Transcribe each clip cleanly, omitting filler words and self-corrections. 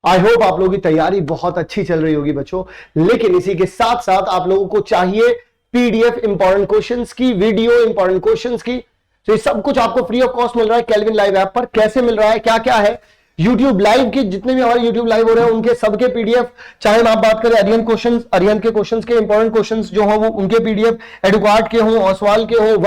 I hope आप लोगों की तैयारी बहुत अच्छी चल रही होगी बच्चों। लेकिन इसी के साथ साथ आप लोगों को चाहिए पीडीएफ इंपॉर्टेंट क्वेश्चंस की, वीडियो इंपॉर्टेंट क्वेश्चंस की। तो ये सब कुछ आपको फ्री ऑफ कॉस्ट मिल रहा है केल्विन लाइव ऐप पर। कैसे मिल रहा है, क्या क्या है? यूट्यूब लाइव के जितने भी हमारे यूट्यूब लाइव हो रहे हैं उनके सबके पीडीएफ, चाहे आप बात करें अरियन के क्वेश्चंस के, इंपॉर्टेंट क्वेश्चंस जो हो वो उनके पीडीएफ, एडुकार्ड के हो, ओसवाल के हो,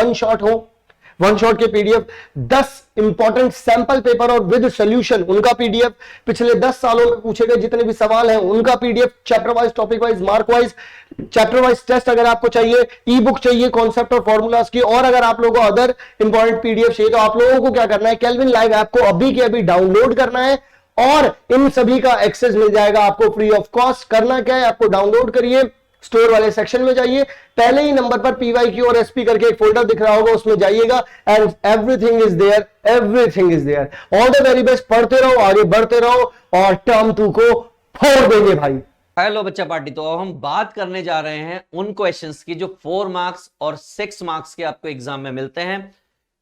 वन शॉट के पीडीएफ, 10 इंपॉर्टेंट सैंपल पेपर और विद सॉल्यूशन उनका पीडीएफ, पिछले 10 सालों में पूछे गए जितने भी सवाल हैं उनका PDF, chapter wise, topic wise, mark wise, chapter wise test अगर आपको चाहिए, ई बुक चाहिए कॉन्सेप्ट और फॉर्मूलाज की, और अगर आप लोगों को अदर इंपॉर्टेंट पीडीएफ चाहिए तो आप लोगों को क्या करना है, केल्विन लाइव ऐप को अभी के अभी डाउनलोड करना है और इन सभी का एक्सेस मिल जाएगा आपको फ्री ऑफ कॉस्ट। करना क्या है, आपको डाउनलोड करिए, स्टोर वाले सेक्शन में जाइए, पहले ही नंबर पर पीवाईक्यू और एसपी करके एक फोल्डर दिख रहा होगा, उसमें जाइएगा and everything is there, everything is there. All the very best, पढ़ते रहो, आगे बढ़ते रहो और टर्म 2 को फोड़ देंगे भाई। हेलो बच्चा पार्टी। तो अब हम बात करने जा रहे हैं उन क्वेश्चंस की जो 4 मार्क्स और 6 मार्क्स के आपको एग्जाम में मिलते हैं।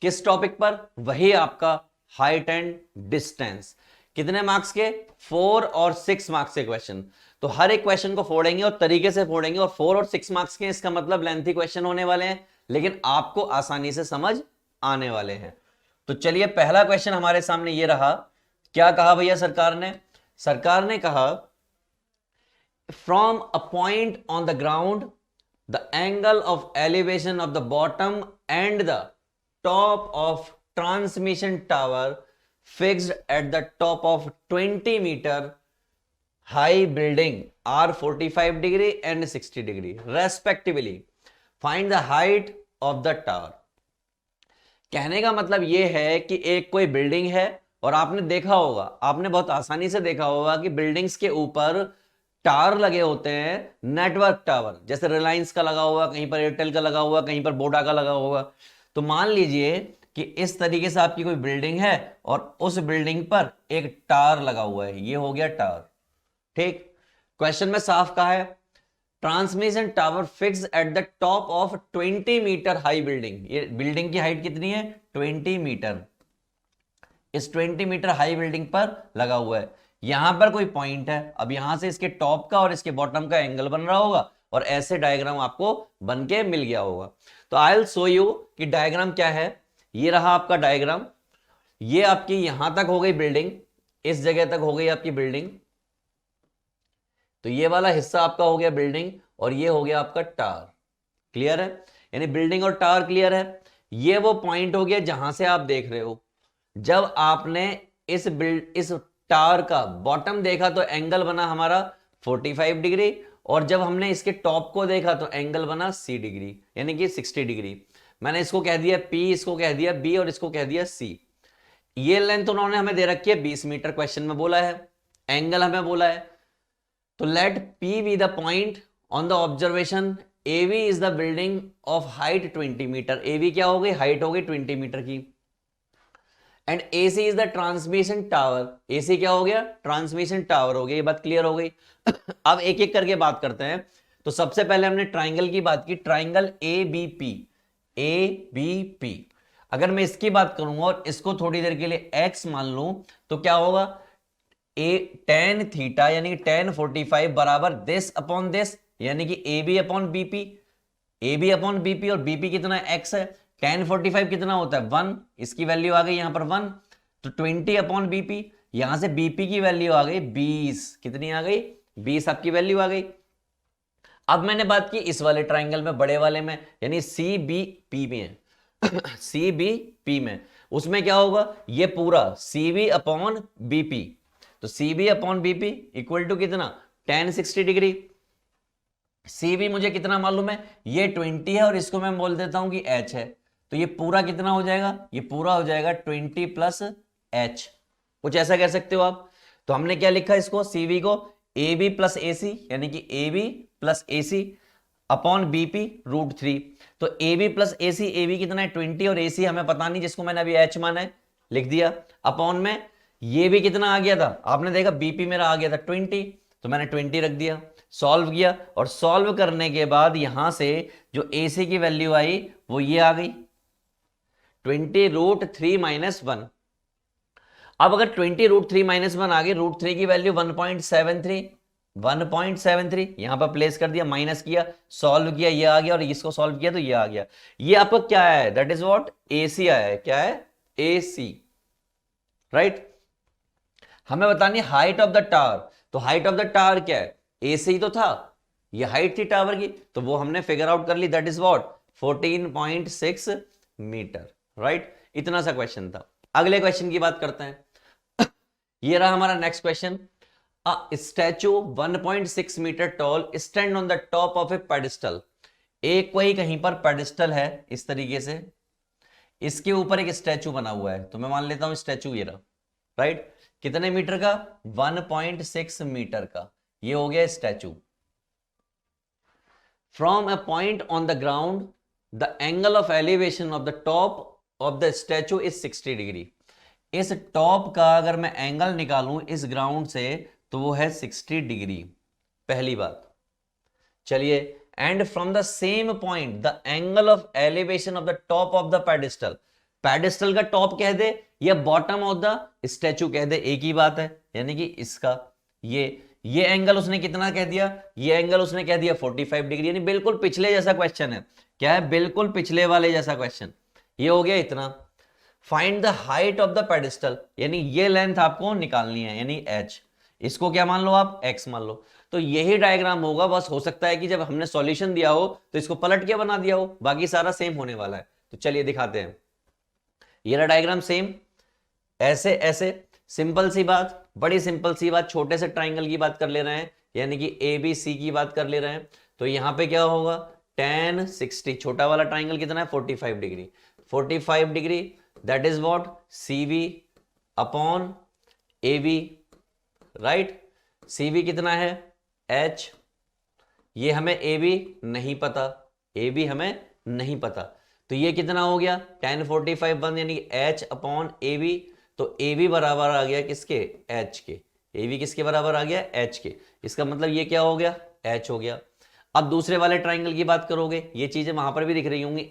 किस टॉपिक पर? वही आपका हाइट एंड डिस्टेंस। कितने मार्क्स के? 4 और 6 मार्क्स के क्वेश्चन। तो हर एक क्वेश्चन को फोड़ेंगे और तरीके से फोड़ेंगे, और 4 और 6 मार्क्स के, इसका मतलब लेंथी क्वेश्चन होने वाले हैं लेकिन आपको आसानी से समझ आने वाले हैं। तो चलिए, पहला क्वेश्चन हमारे सामने ये रहा। क्या कहा भैया सरकार ने? सरकार ने कहा from a point on the ground, the angle of elevation of the bottom and the top of transmission tower fixed at the top of 20 meter high building are 45 degree and 60 degree respectively. Find the height of the tower. कहने का मतलब यह है कि एक कोई building है और आपने देखा होगा, आपने बहुत आसानी से देखा होगा कि बिल्डिंग्स के ऊपर टावर लगे होते हैं, नेटवर्क टावर, जैसे रिलायंस का लगा हुआ, कहीं पर एयरटेल का लगा हुआ, कहीं पर वोडा का लगा होगा। तो मान लीजिए कि इस तरीके से आपकी कोई बिल्डिंग है और उस बिल्डिंग पर एक टावर लगा हुआ है, ये हो गया टावर। ठीक, क्वेश्चन में साफ कहा है transmission tower fix at the top of 20 metre high building. ये बिल्डिंग की हाइट कितनी है? 20 मीटर। इस 20 मीटर हाई बिल्डिंग पर लगा हुआ है। यहां पर कोई पॉइंट है, अब यहां से इसके टॉप का और इसके बॉटम का एंगल बन रहा होगा और ऐसे डायग्राम आपको बन के मिल गया होगा। तो आई विल शो यू कि डायग्राम क्या है। ये रहा आपका डायग्राम। ये आपकी यहां तक हो गई बिल्डिंग, इस जगह तक हो गई आपकी बिल्डिंग। तो ये वाला हिस्सा आपका हो गया बिल्डिंग और ये हो गया आपका टावर। क्लियर है? यानी बिल्डिंग और टावर क्लियर है। ये वो पॉइंट हो गया जहां से आप देख रहे हो। जब आपने इस टावर का बॉटम देखा तो एंगल बना हमारा 45 डिग्री, और जब हमने इसके टॉप को देखा तो एंगल बना 60 डिग्री, यानी कि 60 डिग्री। मैंने इसको कह दिया P, इसको कह दिया B और इसको कह दिया C। ये लेंथ उन्होंने हमें दे रखी है 20 मीटर, क्वेश्चन में बोला है, एंगल हमें बोला है। तो let P be the point on the observation, AB is the building of height 20 metre. AB क्या हो गई? हाइट हो गई 20 मीटर की। And AC is the transmission tower. AC क्या हो गया? ट्रांसमिशन टावर हो गया। ये बात क्लियर हो गई। अब एक एक करके बात करते हैं। तो सबसे पहले हमने ट्राइंगल की बात की, ट्राइंगल ABP। ABP अगर मैं इसकी बात करूंगा और इसको थोड़ी देर के लिए X मान लूं तो क्या होगा? tan थीटा यानी कि tan 45 बराबर दिस अपॉन दिस, यानी कि AB upon BP। AB upon BP और BP कितना है? X है। tan 45 कितना होता है? 1। इसकी वैल्यू आ गई यहां पर 1। तो 20 अपॉन BP, यहां से BP की वैल्यू आ गई 20। कितनी आ गई? 20 आपकी वैल्यू आ गई। अब मैंने बात की इस वाले ट्राइंगल में, बड़े वाले में, यानी CBP में है। CBP में उसमें क्या होगा? ये पूरा CB अपॉन BP। तो CB upon BP equal to कितना? tan 60 degree. CB मुझे कितना मालूम है? ये 20 है और इसको मैं बोल देता हूं कि H है। तो ये पूरा कितना हो जाएगा? ये पूरा हो जाएगा 20 प्लस H, कुछ ऐसा कह सकते हो आप। तो हमने क्या लिखा इसको? CV को AB प्लस AC, यानी कि AB plus AC upon BP √3। तो AB प्लस AC, AB कितना है? 20 और AC हमें पता नहीं, जिसको मैंने अभी H माना है, लिख दिया। अपॉन में ये भी कितना आ गया था? आपने देखा BP मेरा आ गया था 20, तो मैंने 20 रख दिया। सॉल्व किया और सॉल्व करने के बाद यहां से जो AC की वैल्यू आई वो ये आ गई 20 √3 - 1। अब अगर 20 √3 -1 आ गई, √3 की वैल्यू 1.73 यहां पर प्लेस कर दिया, माइनस किया, सॉल्व किया, ये आ गया, और इसको सॉल्व किया तो ये आ गया। ये आपका क्या है, दैट इज व्हाट, AC आया है। क्या है, AC, राइट। हमें बतानी है हाइट ऑफ द टावर, तो हाइट ऑफ द टावर क्या है, AC तो था, ये हाइट थी टावर की, तो वो हमने फिगर आउट कर ली, that is what 14.6 metre, right. इतना सा क्वेश्चन था। अगले क्वेश्चन की बात करते हैं। ये रहा हमारा next question. A statue 1.6 metre tall stand on the top of a pedestal. एक कोई कहीं पर पेडिस्टल है इस तरीके से, इसके ऊपर एक स्टैचू बना हुआ है, तो मैं मान लेता हूं स्टैचू ये रहा, राइट। कितने मीटर का, 1.6 मीटर का, ये हो गया statue. From a point on the ground the angle of elevation of the top of the statue is 60 degree. इस टॉप का अगर मैं एंगल निकालूं इस ग्राउंड से तो वो है 60 डिग्री, पहली बात। चलिए, and from the same point the angle of elevation of the top of the pedestal, pedestal का टॉप कह दे या बॉटम ऑफ द स्टैचू कह दे, एक ही बात है, यानी कि इसका ये एंगल उसने कितना कह दिया, ये एंगल उसने कह दिया 45 डिग्री, यानी बिल्कुल पिछले जैसा क्वेश्चन है। क्या है, बिल्कुल पिछले वाले जैसा क्वेश्चन। ये हो गया इतना। Find the height of the pedestal, यानी ये लेंथ आपको निकालनी है, यानी h, इसको क्या मान लो आप, x मान लो। तो यही डायग्राम होगा, बस हो सकता है कि जब हमने सॉल्यूशन दिया हो तो इसको पलट के बना दिया हो, बाकी सारा सेम होने वाला है। तो चलिए दिखाते हैं। ये रहा डायग्राम सेम, ऐसे ऐसे, सिंपल सी बात, बड़ी सिंपल सी बात। छोटे से ट्राइंगल की बात कर ले रहे हैं, यानी कि ABC की बात कर ले रहे हैं। तो यहां पे क्या होगा, tan 60, छोटा वाला ट्राइंगल कितना है 45 degree, 45 degree, that is what CV upon AB, right. CV कितना है h, ये हमें AB नहीं पता, AB हमें नहीं पता, तो ये कितना हो गया tan 45 बन, यानी h अपॉन AB। तो AB बराबर आ गया किसके, h के। AB किसके बराबर आ गया, h के। इसका मतलब ये क्या हो गया, h हो गया। अब दूसरे वाले ट्राइंगल की बात करोगे, ये चीजें वहां पर भी दिख रही होंगी,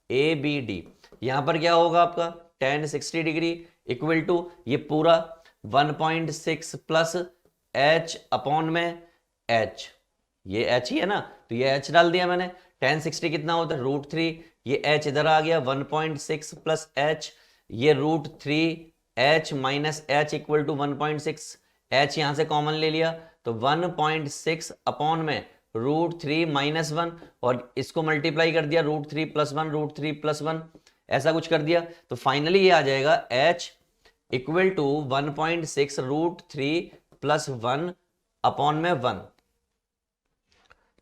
ABD, यहां पर क्या होगा आपका tan 60 डिग्री इक्वल टू ये पूरा 1.6 प्लस h अपॉन में h, ये h ही है ना, तो ये h डाल दिया मैंने। tan 60 कितना होता है √3, ये h इधर आ गया 1.6 प्लस h, ये √3h minus h equal to 1.6, h यहां से कॉमन ले लिया तो 1.6 अपॉन में √3 माइनस 1, और इसको मल्टीप्लाई कर दिया √3 प्लस 1, √3 प्लस 1, ऐसा कुछ कर दिया। तो फाइनली ये आ जाएगा h equal to 1.6 √3 plus 1 upon में 1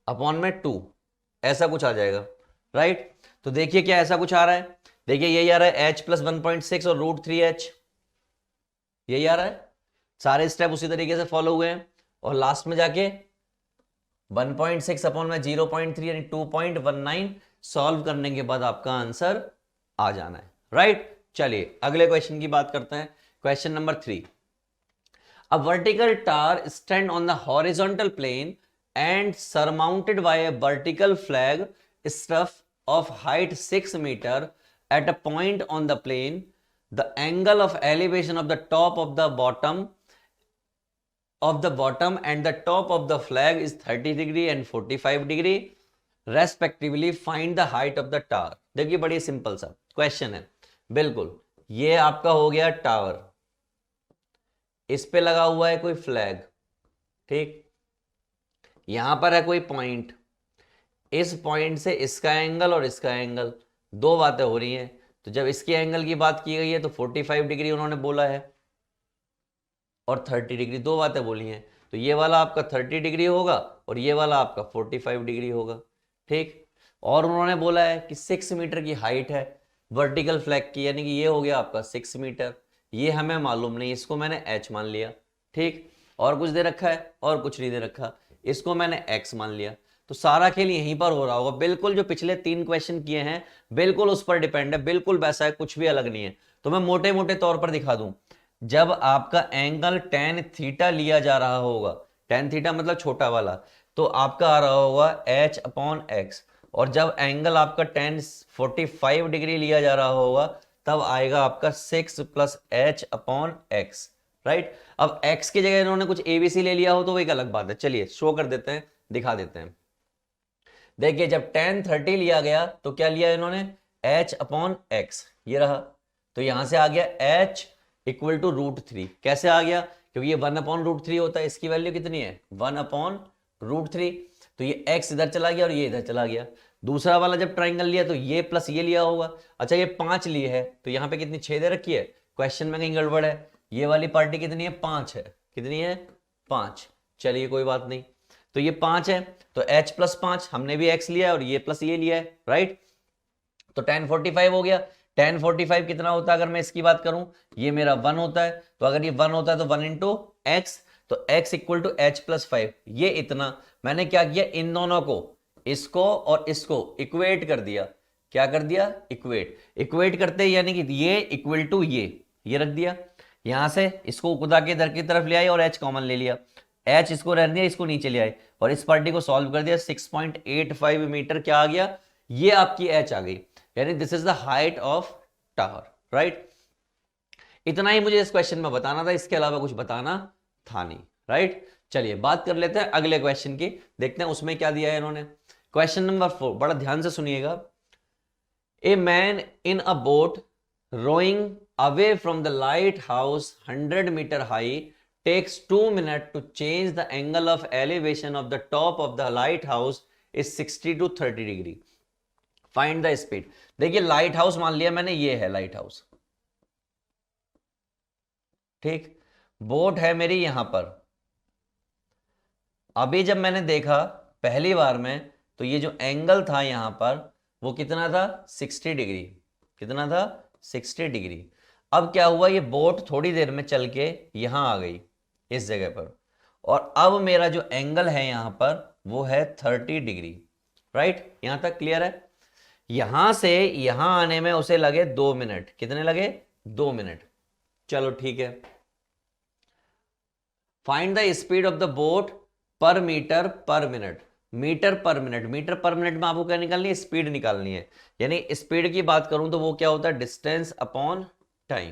अपॉन में 2, ऐसा कुछ आ जाएगा, राइट। तो देखिए क्या ऐसा कुछ आ रहा है, देखिए यही आ रहा है h प्लस 1.6 और √3h, यही आ रहा है। सारे स्टेप उसी तरीके से फॉलो हुए हैं, और लास्ट में जाके 1.6 अपॉन में 0.3 यानी 2.19 सॉल्व करने के बाद आपका आंसर आ जाना है, राइट। चलिए अगले क्वेश्चन की बात करते हैं। Question number 3, a vertical tower stand on the horizontal plane and surmounted by a vertical flag stuff of height 6 meter at a point on the plane. The angle of elevation of the top of the bottom and the top of the flag is 30 degree and 45 degree respectively. Find the height of the tower. देखिए बड़ी simple सा question है, बिल्कुल। ये आपका हो गया tower, इस पे लगा हुआ है कोई फ्लैग, ठीक। यहां पर है कोई पॉइंट, इस पॉइंट से इसका एंगल और इसका एंगल, दो बातें हो रही हैं। तो जब इसके एंगल की बात की गई है तो 45 डिग्री उन्होंने बोला है और 30 डिग्री, दो बातें बोली हैं। तो ये वाला आपका 30 डिग्री होगा और ये वाला आपका 45 डिग्री होगा, ठीक। और उन्होंने बोला है कि 6 मीटर की हाइट है वर्टिकल फ्लैग की, यानी कि ये हो गया आपका 6 मीटर। ये हमें मालूम नहीं, इसको मैंने h मान लिया, ठीक। और कुछ दे रखा है और कुछ नहीं दे रखा, इसको मैंने x मान लिया। तो सारा खेल यहीं पर हो रहा होगा, बिल्कुल जो पिछले 3 क्वेश्चन किए हैं बिल्कुल उस पर डिपेंड है, बिल्कुल वैसा है, कुछ भी अलग नहीं है। तो मैं मोटे मोटे तौर पर दिखा दूं, जब आपका एंगल tan थीटा लिया जा रहा होगा, tan थीटा मतलब छोटा वाला, तो आपका आ रहा होगा h अपॉन x, और जब एंगल आपका tan 45 डिग्री लिया जा रहा होगा तब आएगा आपका 6 plus H upon x, right. अब x की जगह इन्होंने कुछ ABC ले लिया हो तो वो एक अलग बात है। चलिए शो कर देते हैं, दिखा देते हैं। देखिए जब tan 30 लिया गया तो क्या लिया इन्होंने, h अपॉन एक्स, ये रहा। तो यहां से आ गया h इक्वल टू √3। कैसे आ गया, क्योंकि ये 1 अपॉन √3 होता है, इसकी वैल्यू कितनी है 1 अपॉन √3। तो ये x इधर चला गया और ये इधर चला गया। दूसरा वाला जब ट्राइंगल लिया तो ये प्लस ये लिया होगा। अच्छा ये 5 लिए है तो यहाँ पे कितनी 6 दे रखी है, क्वेश्चन में कहीं गड़बड़ है। ये वाली पार्टी कितनी है 5 है, कितनी है 5। चलिए कोई बात नहीं, तो ये 5 है तो h प्लस 5, हमने भी x लिया है और ये प्लस ये लिया है, राइट। तो tan 45 हो गया। tan 45 कितना होता है, अगर मैं इसकी बात करूं ये मेरा 1 होता है, तो अगर ये 1 होता है तो 1 इंटू एक्स, तो x equal to H plus 5। ये इतना मैंने क्या किया, इन दोनों को, इसको और इसको इक्वेट कर दिया। क्या कर दिया, इक्वेट। इक्वेट करते यानी कि ये इक्वल टू ये रख दिया। यहां से इसको खुदा के इधर की तरफ ले आए और h कॉमन ले लिया, h इसको रहने दिया, इसको नीचे ले आए और इस पार्टी को सॉल्व कर दिया। 6.85 मीटर क्या आ गया, ये आपकी h आ गई, यानी this is the height of tower, right. इतना ही मुझे इस क्वेश्चन में बताना था, इसके अलावा कुछ बताना था नहीं, राइट। चलिए बात कर लेते हैं अगले क्वेश्चन की, देखते हैं उसमें क्या दिया है इन्होंने। क्वेश्चन नंबर 4, बड़ा ध्यान से सुनिएगा। ए man in a boat rowing away from the lighthouse 100 meter high takes 2 minutes to change the angle of elevation of the top of the lighthouse is 60 to 30 degree. Find the speed. देखिए light house मान लिया मैंने, ये है light house, ठीक। Boat है मेरी यहां पर। अभी जब मैंने देखा पहली बार में तो ये जो एंगल था यहां पर वो कितना था 60 डिग्री, कितना था 60 डिग्री। अब क्या हुआ, ये बोट थोड़ी देर में चल के यहां आ गई इस जगह पर, और अब मेरा जो एंगल है यहां पर वो है 30 डिग्री, राइट। यहां तक क्लियर है। यहां से यहां आने में उसे लगे 2 मिनट, कितने लगे 2 मिनट। चलो ठीक है। Find the speed of the boat per metre per minute. Metre per minute, metre per minute में आपको क्या निकालनी है, स्पीड निकालनी है। यानी स्पीड की बात करूं तो वो क्या होता है, डिस्टेंस अपॉन टाइम।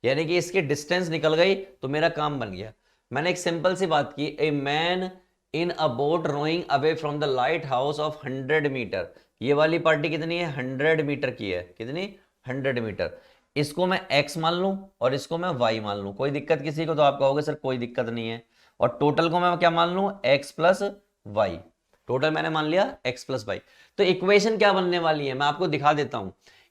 यानी कि इसकी डिस्टेंस निकल गई तो मेरा काम बन गया। मैंने एक सिंपल सी बात की, a man in a boat rowing away from the lighthouse of 100 metre. ये वाली पार्टी कितनी है 100 मीटर की है, कितनी 100 मीटर। इसको मैं x मान लूं और इसको मैं y मान लूं, कोई दिक्कत किसी को, तो आप कहोगे सर कोई दिक्कत नहीं है। और टोटल को मैं क्या मान लूं, x प्लस वाई। टोटल मैंने मान लिया x प्लस वाई। तो इक्वेशन क्या बनने वाली है मैं आपको दिखा देता हूं।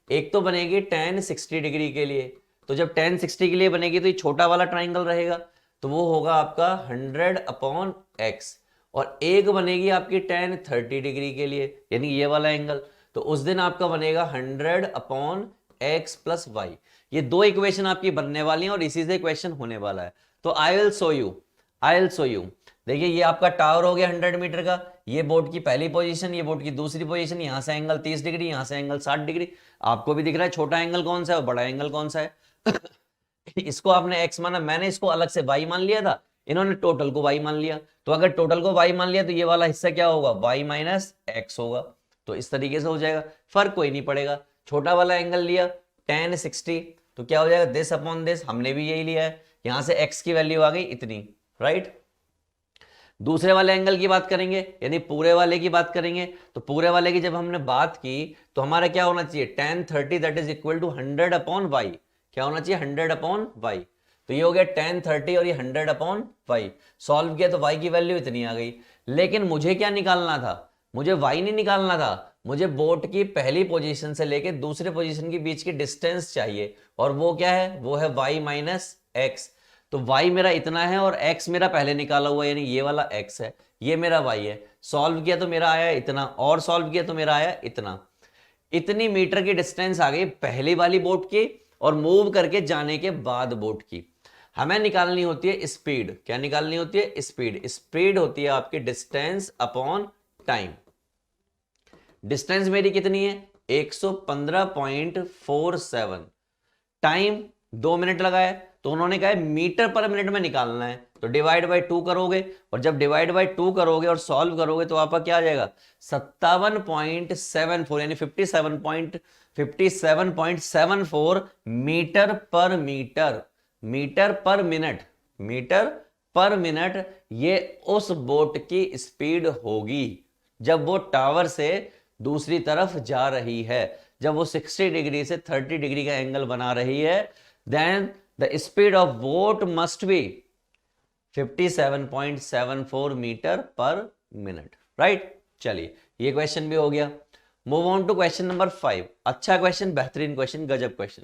एक तो बनेगी tan 60 डिग्री के लिए, तो जब tan 60 के लिए बनेगी तो ये छोटा वाला ट्राइंगल रहेगा, तो वो होगा आपका 100 अपॉन x। और एक बनेगी आपकी tan 30 डिग्री के लिए, यानी ये वाला एंगल, तो उस दिन आपका बनेगा 100 अपॉन x प्लस वाई। ये दो इक्वेशन आपकी बनने वाली हैं और इसी से क्वेश्चन होने वाला है। तो आई विल शो यू। देखिए ये आपका टावर हो गया 100 मीटर का, ये बोट की पहली पोजीशन, ये बोट की दूसरी पोजीशन, यहां से एंगल 30 डिग्री, यहां से एंगल 60 डिग्री। आपको भी दिख रहा है छोटा एंगल कौन सा है और बड़ा एंगल कौन सा है। इसको आपने x माना, मैंने इसको अलग से y मान लिया था, इन्होंने टोटल को y मान लिया। तो अगर टोटल को y मान लिया तो ये वाला हिस्सा क्या होगा, y माइनस एक्स होगा। तो इस तरीके से हो जाएगा, फर्क कोई नहीं पड़ेगा। छोटा वाला एंगल लिया tan 60, तो क्या हो जाएगा दिस अपॉन दिस, हमने भी यही लिया है। यहां से x की वैल्यू आ गई इतनी, राइट। दूसरे वाले एंगल की बात करेंगे, यानी पूरे वाले की बात करेंगे, तो पूरे वाले की जब हमने बात की तो हमारा क्या होना चाहिए, tan 30 that is equal to 100 upon Y. क्या होना चाहिए 100 अपॉन वाई। तो ये हो गया tan 30 और ये 100 अपॉन वाई। सॉल्व किया तो वाई की वैल्यू इतनी आ गई। लेकिन मुझे क्या निकालना था, मुझे वाई नहीं निकालना था, मुझे बोट की पहली पोजीशन से लेके दूसरे पोजीशन के बीच की डिस्टेंस चाहिए, और वो क्या है, वो है y माइनस एक्स। तो y मेरा इतना है और x मेरा पहले निकाला हुआ, यानी ये वाला x है, ये मेरा y है। सॉल्व किया तो मेरा आया इतना, और सॉल्व किया तो मेरा आया इतना। इतनी मीटर की डिस्टेंस आ गई पहली वाली बोट की और मूव करके जाने के बाद बोट की। हमें निकालनी होती है स्पीड। क्या निकालनी होती है, स्पीड। स्पीड होती है आपकी डिस्टेंस अपॉन टाइम। डिस्टेंस मेरी कितनी है 115.47, टाइम 2 मिनट लगा है, तो उन्होंने कहा है मीटर पर मिनट में निकालना है, तो डिवाइड बाय 2 करोगे, और जब डिवाइड बाय 2 करोगे और सॉल्व करोगे तो आपका क्या आ जाएगा 57.74, यानी 57.74 metre per metre, metre per minute, metre per minute, ये उस बोट की स्पीड होगी जब वो टावर से दूसरी तरफ जा रही है, जब वो 60 डिग्री से 30 डिग्री का एंगल बना रही है, then the speed of boat must be 57.74 metre per minute, right. चलिए ये क्वेश्चन भी हो गया। Move on to question number 5। अच्छा क्वेश्चन, बेहतरीन क्वेश्चन, गजब question.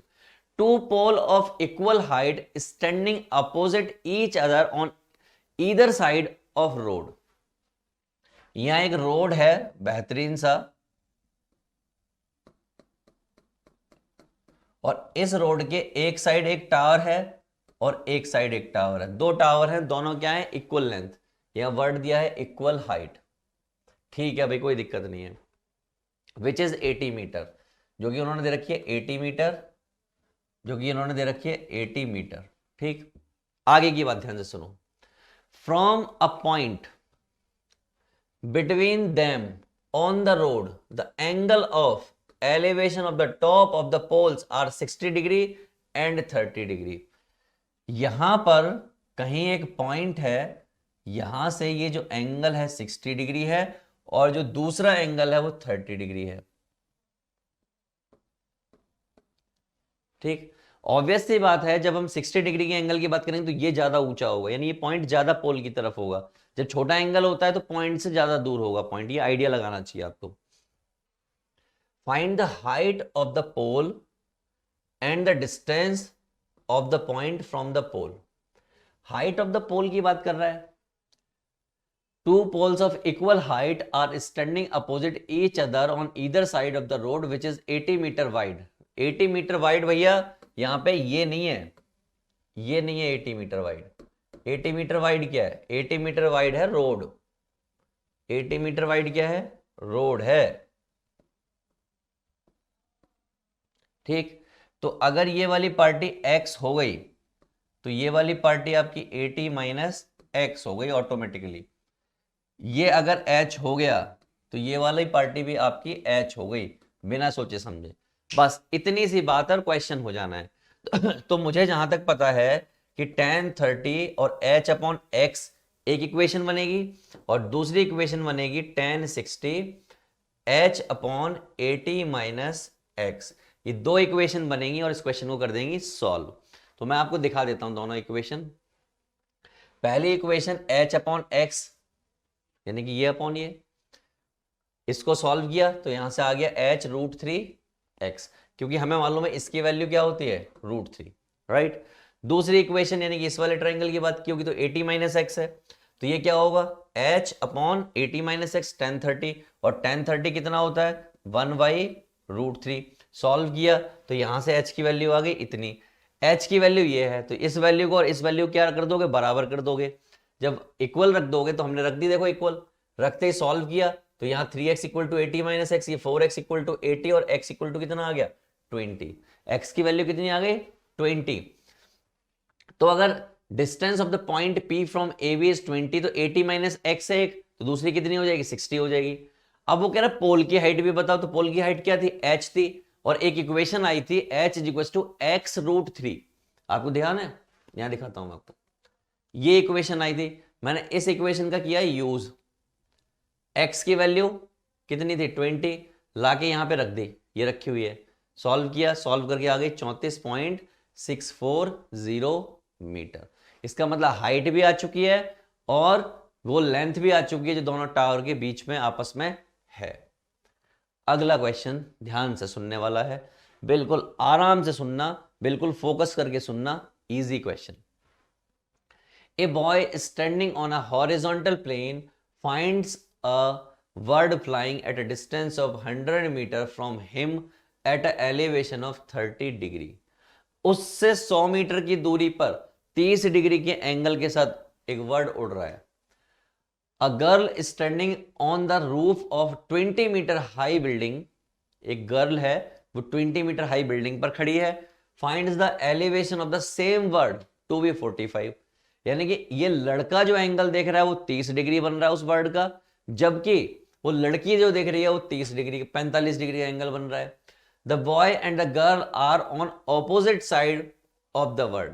Two pole of equal height standing opposite each other on either side of road. यहां एक रोड है बेहतरीन सा, और इस रोड के एक साइड एक टावर है और एक साइड एक टावर है। दो टावर हैं, दोनों क्या है, इक्वल लेंथ। यहां वर्ड दिया है इक्वल हाइट, ठीक है भाई, कोई दिक्कत नहीं है। विच इज 80 मीटर, जो कि उन्होंने दे रखी है 80 मीटर, जो कि उन्होंने दे रखी है 80 मीटर, ठीक। आगे की बात ध्यान से सुनो। From a point between them on the road the angle of elevation of the top of the poles are 60 degree and 30 degree। यहां पर कहीं एक पॉइंट है, यहां से ये जो एंगल है 60 डिग्री है और जो दूसरा एंगल है वो 30 डिग्री है, ठीक। ऑब्वियस सी बात है, जब हम 60 डिग्री के एंगल की बात करेंगे तो ये ज्यादा ऊंचा होगा, यानी ये पॉइंट ज्यादा पोल की तरफ होगा। जब छोटा एंगल होता है तो पॉइंट से ज्यादा दूर होगा पॉइंट, ये आइडिया लगाना चाहिए आपको। Find the height of the pole and the distance of the point from the pole। Height of the pole की बात कर रहा है। Two poles of equal height are standing opposite each other on either side of the road which is 80 meter wide। 80 metre wide भैया, यहां पे ये नहीं है, ये नहीं है 80 मीटर वाइड। 80 मीटर वाइड क्या है, 80 मीटर वाइड है रोड। 80 मीटर वाइड क्या है, रोड है, ठीक। तो अगर ये वाली पार्टी x हो गई तो ये वाली पार्टी आपकी 80 माइनस एक्स हो गई ऑटोमेटिकली। ये अगर h हो गया तो ये वाली पार्टी भी आपकी h हो गई, बिना सोचे समझे। बस इतनी सी बात है और क्वेश्चन हो जाना है। तो मुझे जहां तक पता है कि tan 30 और h अपॉन x एक इक्वेशन बनेगी और दूसरी इक्वेशन बनेगी tan 60 h upon 80 minus x. ये दो इक्वेशन बनेंगी और इस क्वेश्चन को कर देंगी सॉल्व। तो मैं आपको दिखा देता हूं दोनों इक्वेशन। पहली इक्वेशन h अपॉन एक्स, यानी कि ये अपॉन ये, इसको सॉल्व किया तो यहां से आ गया h रूट 3x, क्योंकि हमें मालूम है इसकी वैल्यू क्या होती है, रूट 3, राइट। दूसरी इक्वेशन यानी कि इस वाले ट्राइंगल की बात की होगी तो 80 माइनस एक्स है, तो ये क्या होगा, h upon 80 minus x tan 30, और tan 30 कितना होता है, 1 बाई रूट 3। सॉल्व किया तो यहां से h की वैल्यू आ गई इतनी। h की वैल्यू ये है तो इस वैल्यू को और इस वैल्यू क्या कर दोगे, बराबर कर दोगे। जब इक्वल रख दोगे तो हमने रख दी, देखो इक्वल रखते ही सॉल्व किया तो यहाँ 3x equal to 80 minus x, ये 4x इक्वल टू 80 और x इक्वल टू कितना आ गया, 20। x की वैल्यू कितनी आ गई, 20। तो अगर distance of the point P from AB is 20 तो 80 माइनस एक्स है एक, तो दूसरी कितनी हो जाएगी, 60 हो जाएगी। अब वो कह रहा है पोल की हाइट भी बताओ, तो पोल की हाइट क्या थी, h थी, और एक इक्वेशन आई थी h is equal to x root 3। आपको ध्यान है, यहां दिखाता हूं मैं आपको, ये इक्वेशन आई थी, मैंने इस इक्वेशन का किया यूज। x की वैल्यू कितनी थी, 20, लाके यहां पे रख दी, ये रखी हुई है। सॉल्व किया, सॉल्व करके आ गई 34.640 मीटर। इसका मतलब हाइट भी आ चुकी है और वो लेंथ भी आ चुकी है जो दोनों टावर के बीच में आपस में है। अगला क्वेश्चन ध्यान से सुनने वाला है, बिल्कुल आराम से सुनना, बिल्कुल फोकस करके सुनना, easy question. A boy standing on a horizontal plane finds a bird flying at a distance of 100 metre from him at a elevation of 30 degree. उससे 100 मीटर की दूरी पर 30 डिग्री के एंगल के साथ एक बर्ड उड़ रहा है। A girl standing on the roof of 20 metre high building, एक गर्ल है वो 20 मीटर हाई बिल्डिंग पर खड़ी है। finds the elevation of the same bird to be 45, यानी कि ये लड़का जो एंगल देख रहा है वो 30 डिग्री बन रहा है उस बर्ड का, जबकि वो लड़की जो देख रही है वो 30 डिग्री 45 डिग्री का एंगल बन रहा है। The boy and the girl are on opposite side of the bird.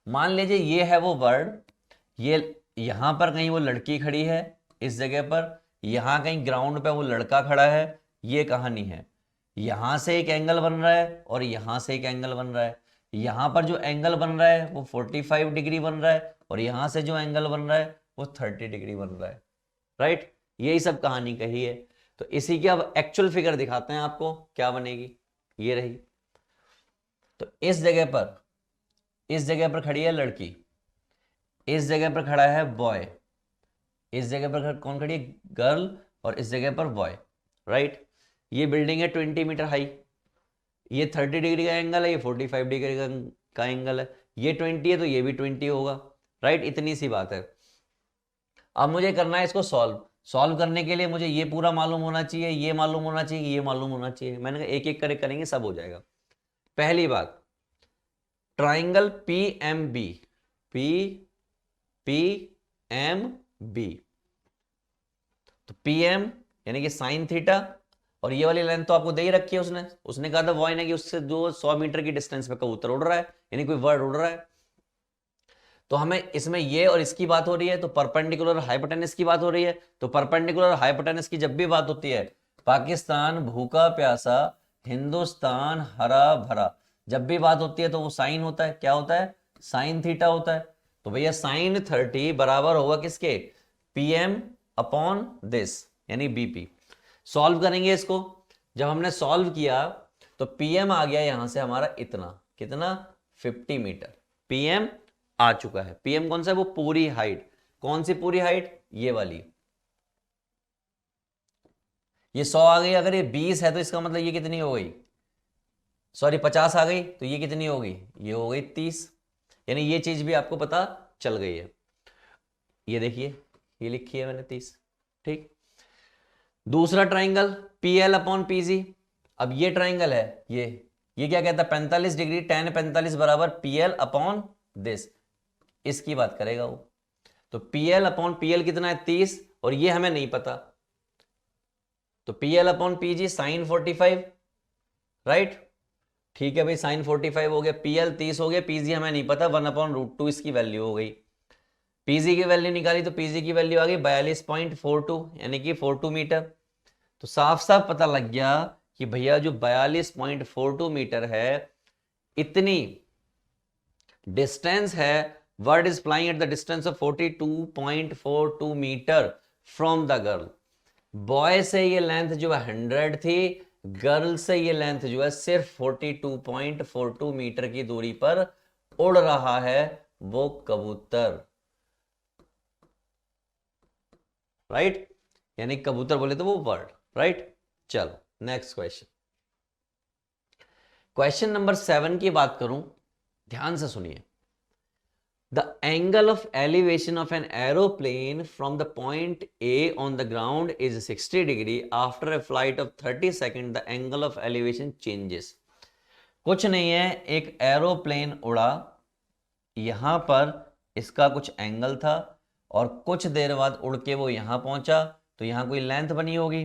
मान लीजिए ये है वो वर्ड, ये यहां पर कहीं वो लड़की खड़ी है इस जगह पर, यहां कहीं ग्राउंड पे वो लड़का खड़ा है, ये कहानी है। यहां से एक एंगल बन रहा है और यहां से एक एंगल बन रहा है। यहां पर जो एंगल बन रहा है वो 45 डिग्री बन रहा है और यहां से जो एंगल बन रहा है वो 30 डिग्री बन रहा है, राइट। यही सब कहानी कही है। तो इसी की अब एक्चुअल फिगर दिखाते हैं आपको क्या बनेगी। ये रही। तो इस जगह पर खड़ी है लड़की, इस जगह पर खड़ा है बॉय, इस जगह पर कौन खड़ी है, गर्ल, और इस जगह पर बॉय, राइट। ये बिल्डिंग है 20 मीटर हाई, ये 30 डिग्री का एंगल है, ये 45 डिग्री का एंगल है, ये 20 है तो ये भी 20 होगा, राइट। इतनी सी बात है। अब मुझे करना है इसको सॉल्व करने के लिए मुझे ये पूरा मालूम होना चाहिए, ये मालूम होना चाहिए, ये मालूम होना चाहिए। मैंने कहा एक एक करके करेंगे सब हो जाएगा। पहली बात, ट्राइंगल पी एम बी, तो पी एम यानी कि साइन थीटा, और ये वाली लेंथ तो आपको दे ही रखी है उसने कहा था बॉय ने कि उससे जो 100 मीटर की डिस्टेंस पे कबूतर उड़ रहा है, यानी कोई वर्ड उड़ रहा है। तो हमें इसमें ये और इसकी बात हो रही है, तो परपेंडिकुलर हाइपोटेनस की बात हो रही है। तो परपेंडिकुलर हाइपोटेनस की जब भी बात होती है, पाकिस्तान भूखा प्यासा, हिंदुस्तान हरा भरा, जब भी बात होती है तो वो साइन होता है। क्या होता है? साइन थीटा होता है। तो भैया साइन 30 बराबर होगा किसके? पीएम अपॉन दिस, यानी बीपी। सॉल्व करेंगे इसको। जब हमने सॉल्व किया तो पीएम आ गया यहां से हमारा इतना, कितना? 50 मीटर पीएम आ चुका है। पीएम कौन सा है? वो पूरी हाइट। कौन सी पूरी हाइट? ये वाली। ये 100 आ गई, अगर ये 20 है तो इसका मतलब ये कितनी हो गई? सॉरी 50 आ गई तो ये कितनी हो गई? ये हो गई 30। यानी ये चीज भी आपको पता चल गई है। ये देखिए, ये लिखी है मैंने 30, ठीक। दूसरा ट्राइंगल पीएल अपॉन पीजी। अब ये ट्राइंगल है, ये क्या कहता है? 45 डिग्री, tan 45 बराबर पीएल अपॉन दिस, इसकी बात करेगा वो। तो पीएल अपॉन पीएल कितना है? 30, और ये हमें नहीं पता। तो PL upon PG sine 45, right. ठीक है भाई, साइन 45 हो गया, पीएल 30 हो गया, पीजी हमें नहीं पता, 1/√2 इसकी वैल्यू हो गई। पीजी की वैल्यू निकाली तो पीजी की वैल्यू आ गई 42.42, यानी कि 42 मीटर। तो साफ साफ पता लग गया कि भैया जो 42.42 मीटर है, इतनी डिस्टेंस है, bird is flying at the distance of 42.42 metre from the girl. Boy से ये लेंथ जो है 100 थी, गर्ल से ये लेंथ जो है सिर्फ 42.42 मीटर की दूरी पर उड़ रहा है वो कबूतर, राइट। यानी कबूतर बोले तो वो वर्ड, राइट। चलो नेक्स्ट क्वेश्चन। क्वेश्चन नंबर 7 की बात करूं, ध्यान से सुनिए। The angle of elevation of an aeroplane from the point A on the ground is 60 degree. After a flight of 30 seconds, the angle of elevation changes. कुछ नहीं है, एक एरोप्लेन उड़ा, यहां पर इसका कुछ एंगल था और कुछ देर बाद उड़ के वो यहां पहुंचा, तो यहां कोई लेंथ बनी होगी,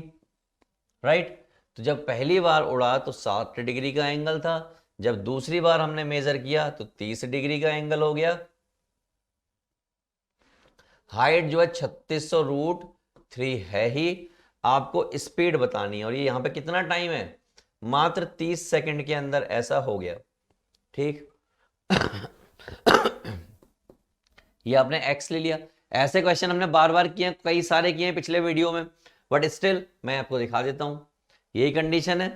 राइट। तो जब पहली बार उड़ा तो 60 डिग्री का एंगल था, जब दूसरी बार हमने मेजर किया तो 30 डिग्री का एंगल हो गया। हाइट जो है 3600√3 है ही। आपको स्पीड बतानी है, और ये यहां पे कितना टाइम है? मात्र 30 सेकंड के अंदर ऐसा हो गया, ठीक। ये आपने एक्स ले लिया। ऐसे क्वेश्चन हमने बार बार किए, कई सारे किए हैं पिछले वीडियो में, बट स्टिल मैं आपको दिखा देता हूं। यही कंडीशन है,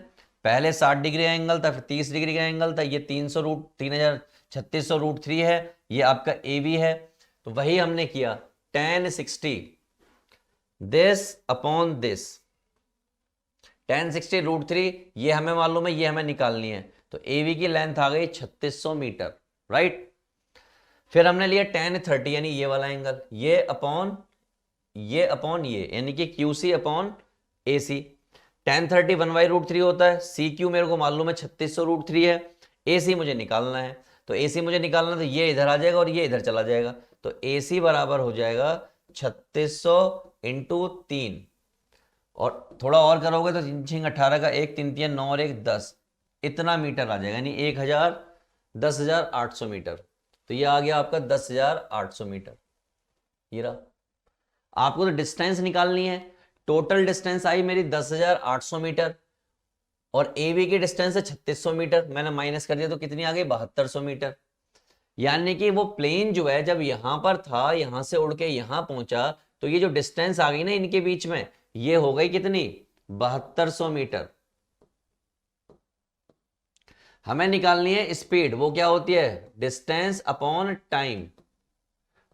पहले 60 डिग्री का एंगल था, फिर 30 डिग्री का एंगल था, ये 3600√3 है, ये आपका ए बी है। तो वही हमने किया, tan 60 this upon this, tan 60√3, ये हमें मालूम है, ये हमें निकालनी है। तो एवी की लेंथ आ गई 3600 मीटर, राइट। फिर हमने लिया tan 30, यानी ये वाला एंगल, ये अपॉन ये, यानी कि QC अपॉन AC। tan 30 1/√3 होता है, CQ मेरे को मालूम है 3600√3 है, AC मुझे निकालना है। तो AC मुझे निकालना, तो ये इधर आ जाएगा और ये इधर चला जाएगा, तो AC बराबर हो जाएगा 3600 × 3, और थोड़ा और करोगे तो 3 18 का 1 3 3 9 और 1 10, इतना मीटर आ जाएगा, यानी 10,800 मीटर। तो ये आ गया आपका 10,800 मीटर। ये रहा। आपको तो डिस्टेंस निकालनी है। टोटल डिस्टेंस आई मेरी 10,800 मीटर और एबी की डिस्टेंस है 3600 मीटर, मैंने माइनस कर दिया तो कितनी आ गई 7200 मीटर। यानी कि वो प्लेन जो है जब यहां पर था, यहां से उड़ के यहां पहुंचा, तो ये जो डिस्टेंस आ गई ना इनके बीच में, ये हो गई कितनी 7200 मीटर। हमें निकालनी है स्पीड, वो क्या होती है डिस्टेंस अपॉन टाइम।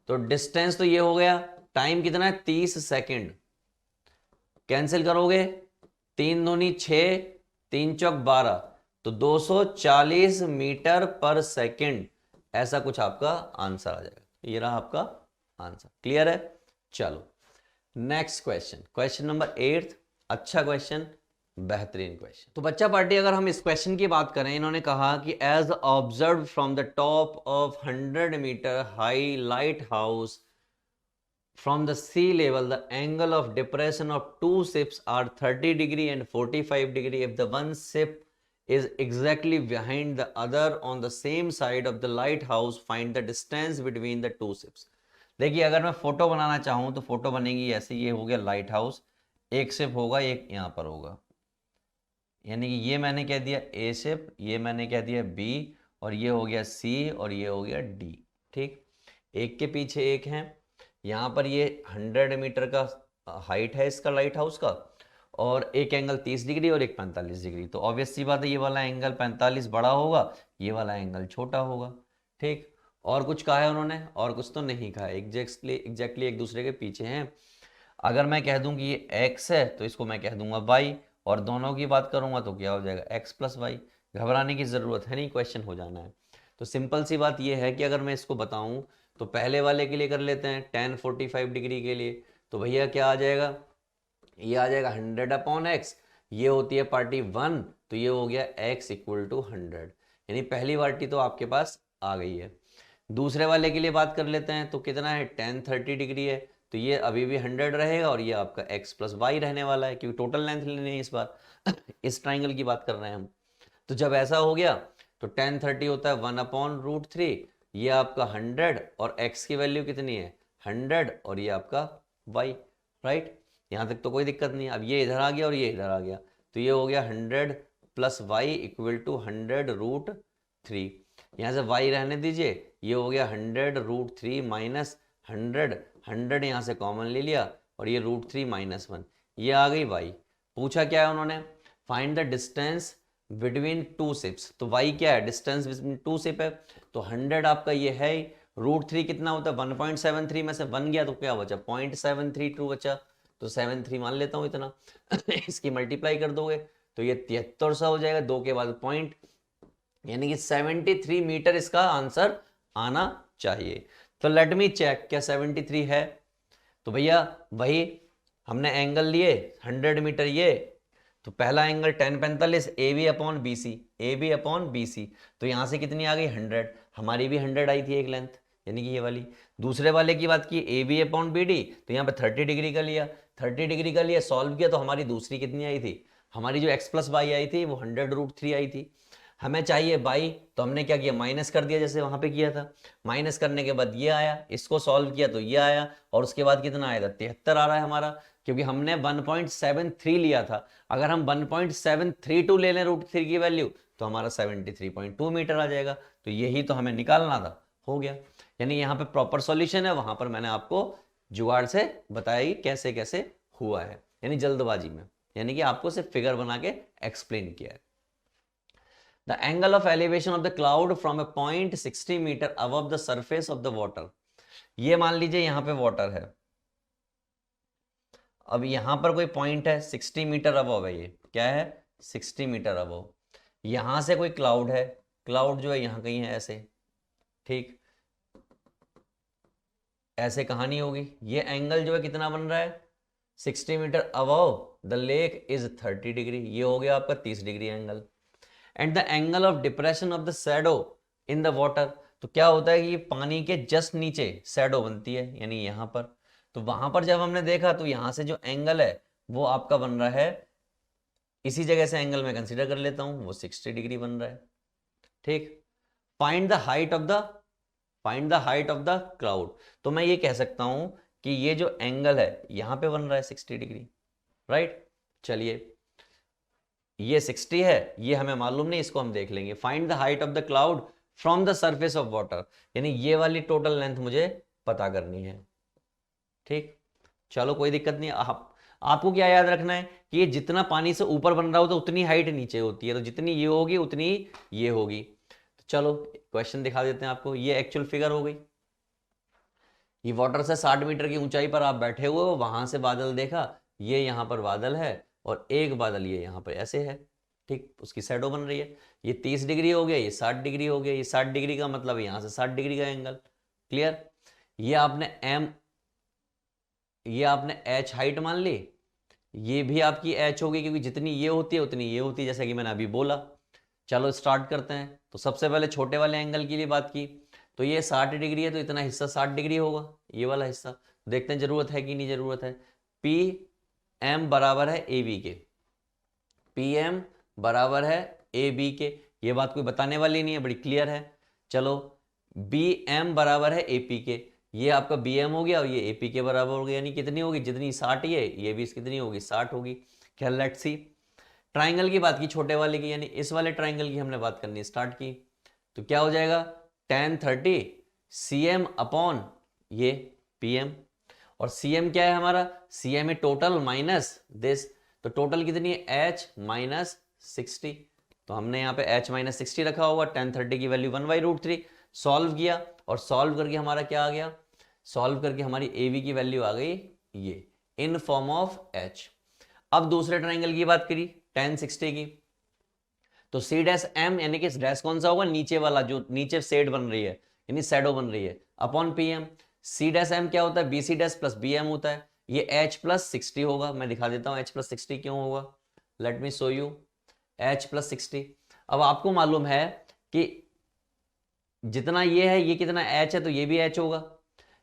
तो डिस्टेंस तो ये हो गया, टाइम कितना है 30 सेकेंड। कैंसिल करोगे 3 दूनी 6, 3 चौक 12, तो 240 मीटर पर सेकेंड, ऐसा कुछ आपका आंसर आ जाएगा। ये रहा आपका आंसर। क्लियर है? चलो नेक्स्ट क्वेश्चन, क्वेश्चन नंबर 8। अच्छा क्वेश्चन, बेहतरीन क्वेश्चन। तो बच्चा पार्टी अगर हम इस क्वेश्चन की बात करें, इन्होंने कहा कि as observe from the top of 100 metre high lighthouse from the sea level, the angle of depression of two ships are 30 degree and 45 degree. If the one ship is exactly behind the other on the same side of the lighthouse, find the distance between the two ships. देखिए अगर मैं photo बनाना चाहूं तो photo बनेगी ऐसे, ये हो गया लाइट हाउस, एक शिप होगा, एक यहाँ पर होगा, यानी कि ये मैंने कह दिया ए शिप, ये मैंने कह दिया बी, और ये हो गया सी, और ये हो गया डी। ठीक, एक के पीछे एक है। यहाँ पर ये 100 मीटर का हाइट है इसका लाइट हाउस का, और एक एंगल 30 डिग्री और एक 45 डिग्री। तो ऑब्वियस सी बात है ये वाला एंगल 45 बड़ा होगा, ये वाला एंगल छोटा होगा। ठीक, और कुछ कहा है उन्होंने? और कुछ तो नहीं कहा है, एग्जैक्टली एक दूसरे के पीछे हैं। अगर मैं कह दूं कि ये x है तो इसको मैं कह दूंगा y, और दोनों की बात करूंगा तो क्या हो जाएगा x प्लस वाई। घबराने की ज़रूरत है नहीं, क्वेश्चन हो जाना है। तो सिंपल सी बात ये है कि अगर मैं इसको बताऊं तो पहले वाले के लिए कर लेते हैं tan 45 डिग्री के लिए, तो भैया क्या आ जाएगा, ये आ जाएगा 100/x, ये होती है पार्टी 1, तो ये हो गया x इक्वल टू 100, यानी पहली पार्टी तो आपके पास आ गई है। दूसरे वाले के लिए बात कर लेते हैं, तो कितना है tan 30 डिग्री है, तो ये अभी भी 100 रहेगा, और ये आपका x प्लस वाई रहने वाला है, क्योंकि टोटल लेंथ लेनी है इस बार इस ट्राइंगल की बात कर रहे हैं हम। तो जब ऐसा हो गया तो tan 30 होता है 1/√3, ये आपका 100, और x की वैल्यू कितनी है 100, और ये आपका y, राइट। यहाँ तक तो कोई दिक्कत नहीं। अब ये इधर आ गया और ये इधर आ गया, तो ये हो गया 100 प्लस वाई इक्वल टू 100√3। यहाँ से y रहने दीजिए, ये हो गया 100√3 माइनस 100 यहाँ से कॉमन ले लिया, और ये √3 माइनस 1, ये आ गई y। पूछा क्या है उन्होंने, find the distance between two ships. तो y क्या है, डिस्टेंस बिटवीन टू शिप है, तो 100 आपका ये है, √3 कितना होता है 1.73 में से 1 गया तो क्या बचा 0.732 बचा, तो 73 मान लेता हूँ इतना इसकी मल्टीप्लाई कर दोगे तो ये 7300 हो जाएगा, 2 के बाद पॉइंट, यानी कि 73 मीटर इसका आंसर आना चाहिए। तो लेट मी चेक, क्या 73 है? तो भैया वही हमने एंगल लिए 100 मीटर, ये तो पहला एंगल tan 45 AB/BC, तो यहाँ से कितनी आ गई 100, हमारी भी 100 आई थी एक लेंथ, यानी कि ये वाली। दूसरे वाले की बात की AB/BD, तो यहाँ पे 30 डिग्री का लिया, 30 डिग्री का लिया, सॉल्व किया तो हमारी दूसरी कितनी आई थी, हमारी जो x प्लस वाई आई थी वो 100√3 आई थी। हमें चाहिए बाई, तो हमने क्या किया माइनस कर दिया जैसे वहां पे किया था। माइनस करने के बाद ये आया, इसको सॉल्व किया तो ये आया, और उसके बाद कितना आया था 73 आ रहा है हमारा, क्योंकि हमने 1.73 लिया था। अगर हम 1.732 ले लें √3 की वैल्यू तो हमारा 73.2 मीटर आ जाएगा। तो यही तो हमें निकालना था, हो गया। यानी यहाँ पे प्रॉपर सॉल्यूशन है, वहां पर मैंने आपको जुगाड़ से बताया कि कैसे कैसे हुआ है, यानी जल्दबाजी में, यानी कि आपको सिर्फ फिगर बना के एक्सप्लेन किया है। The angle of elevation of the cloud from a point 60 meter above the surface of the water. ये मान लीजिए यहाँ पे वाटर है, अब यहाँ पर कोई पॉइंट है 60 मीटर अबव है, ये क्या है 60 मीटर अबव। यहाँ से कोई क्लाउड है, क्लाउड जो है यहाँ कहीं है ऐसे, ठीक, ऐसे कहानी होगी। ये एंगल जो है कितना बन रहा है 60 metre above the lake is 30 degree, ये हो गया आपका 30 degree angle. And the angle of depression of the shadow in the water, तो क्या होता है कि ये पानी के जस्ट नीचे शैडो बनती है, यानी यहाँ पर। तो वहां पर जब हमने देखा तो यहाँ से जो एंगल है वो आपका बन रहा है, इसी जगह से एंगल मैं कंसीडर कर लेता हूं, वो 60 डिग्री बन रहा है। ठीक, find the height of the cloud. तो मैं ये कह सकता हूं कि ये जो एंगल है यहां पे बन रहा है 60 डिग्री, राइट। चलिए, ये 60 है, ये हमें मालूम नहीं, इसको हम देख लेंगे। Find the height of the cloud from the surface of water, यानी ये वाली टोटल लेंथ मुझे पता करनी है। ठीक, चलो कोई दिक्कत नहीं। आपको क्या याद रखना है कि ये जितना पानी से ऊपर बन रहा होता है उतनी हाइट नीचे होती है, तो जितनी ये होगी उतनी ये होगी। तो चलो क्वेश्चन दिखा देते हैं आपको। ये एक्चुअल फिगर हो गई, ये वाटर से 60 मीटर की ऊंचाई पर आप बैठे हुए हो, वहां से बादल देखा, ये यहां पर बादल है और एक बादल ये यहां पर ऐसे है। ठीक, उसकी शैडो बन रही है। ये 30 डिग्री हो गया, ये 60 डिग्री हो गया, ये 60 डिग्री का मतलब यहां से 60 डिग्री का एंगल। क्लियर। ये आपने एच हाइट मान ली, ये भी आपकी एच होगी, क्योंकि जितनी ये होती है उतनी ये होती है, जैसा कि मैंने अभी बोला। चलो स्टार्ट करते हैं। तो सबसे पहले छोटे वाले एंगल के लिए बात की, तो ये 60 डिग्री है, तो इतना हिस्सा 60 डिग्री होगा, ये वाला हिस्सा। देखते हैं जरूरत है कि नहीं जरूरत है। पी एम बराबर है ए बी के, पी एम बराबर है ए बी के, ये बात कोई बताने वाली नहीं है, बड़ी क्लियर है। चलो, बी एम बराबर है ए पी के, ये आपका बी एम हो गया और ये ए पी के बराबर हो गया, यानी कितनी होगी, जितनी 60 ये भी कितनी होगी 60 होगी। क्या, लेट्स सी। ट्राइंगल की बात की छोटे वाले की, यानी इस वाले ट्राइंगल की हमने बात करनी स्टार्ट की, तो क्या हो जाएगा, tan 30 cm अपॉन ये pm, और cm क्या है हमारा, cm है टोटल माइनस दिस, तो टोटल कितनी है h माइनस 60, तो हमने यहाँ पे h माइनस 60 रखा होगा। tan 30 की वैल्यू 1/√3, सॉल्व किया और सॉल्व करके हमारा क्या आ गया, सॉल्व करके हमारी av की वैल्यू आ गई ये इन फॉर्म ऑफ h। अब दूसरे ट्राइंगल की बात करी tan 60 की, तो सी डैश एम, यानी कि डैश कौन सा होगा, नीचे वाला, जो नीचे शेड बन रही है यानी शैडो बन रही है, upon P M. C dash M क्या होता है, B C dash plus B M होता है, ये एच प्लस 60 होगा। मैं दिखा देता हूं एच प्लस 60 क्यों होगा, let me show you. H plus 60, अब आपको मालूम है कि जितना ये है ये कितना एच है, तो ये भी एच होगा,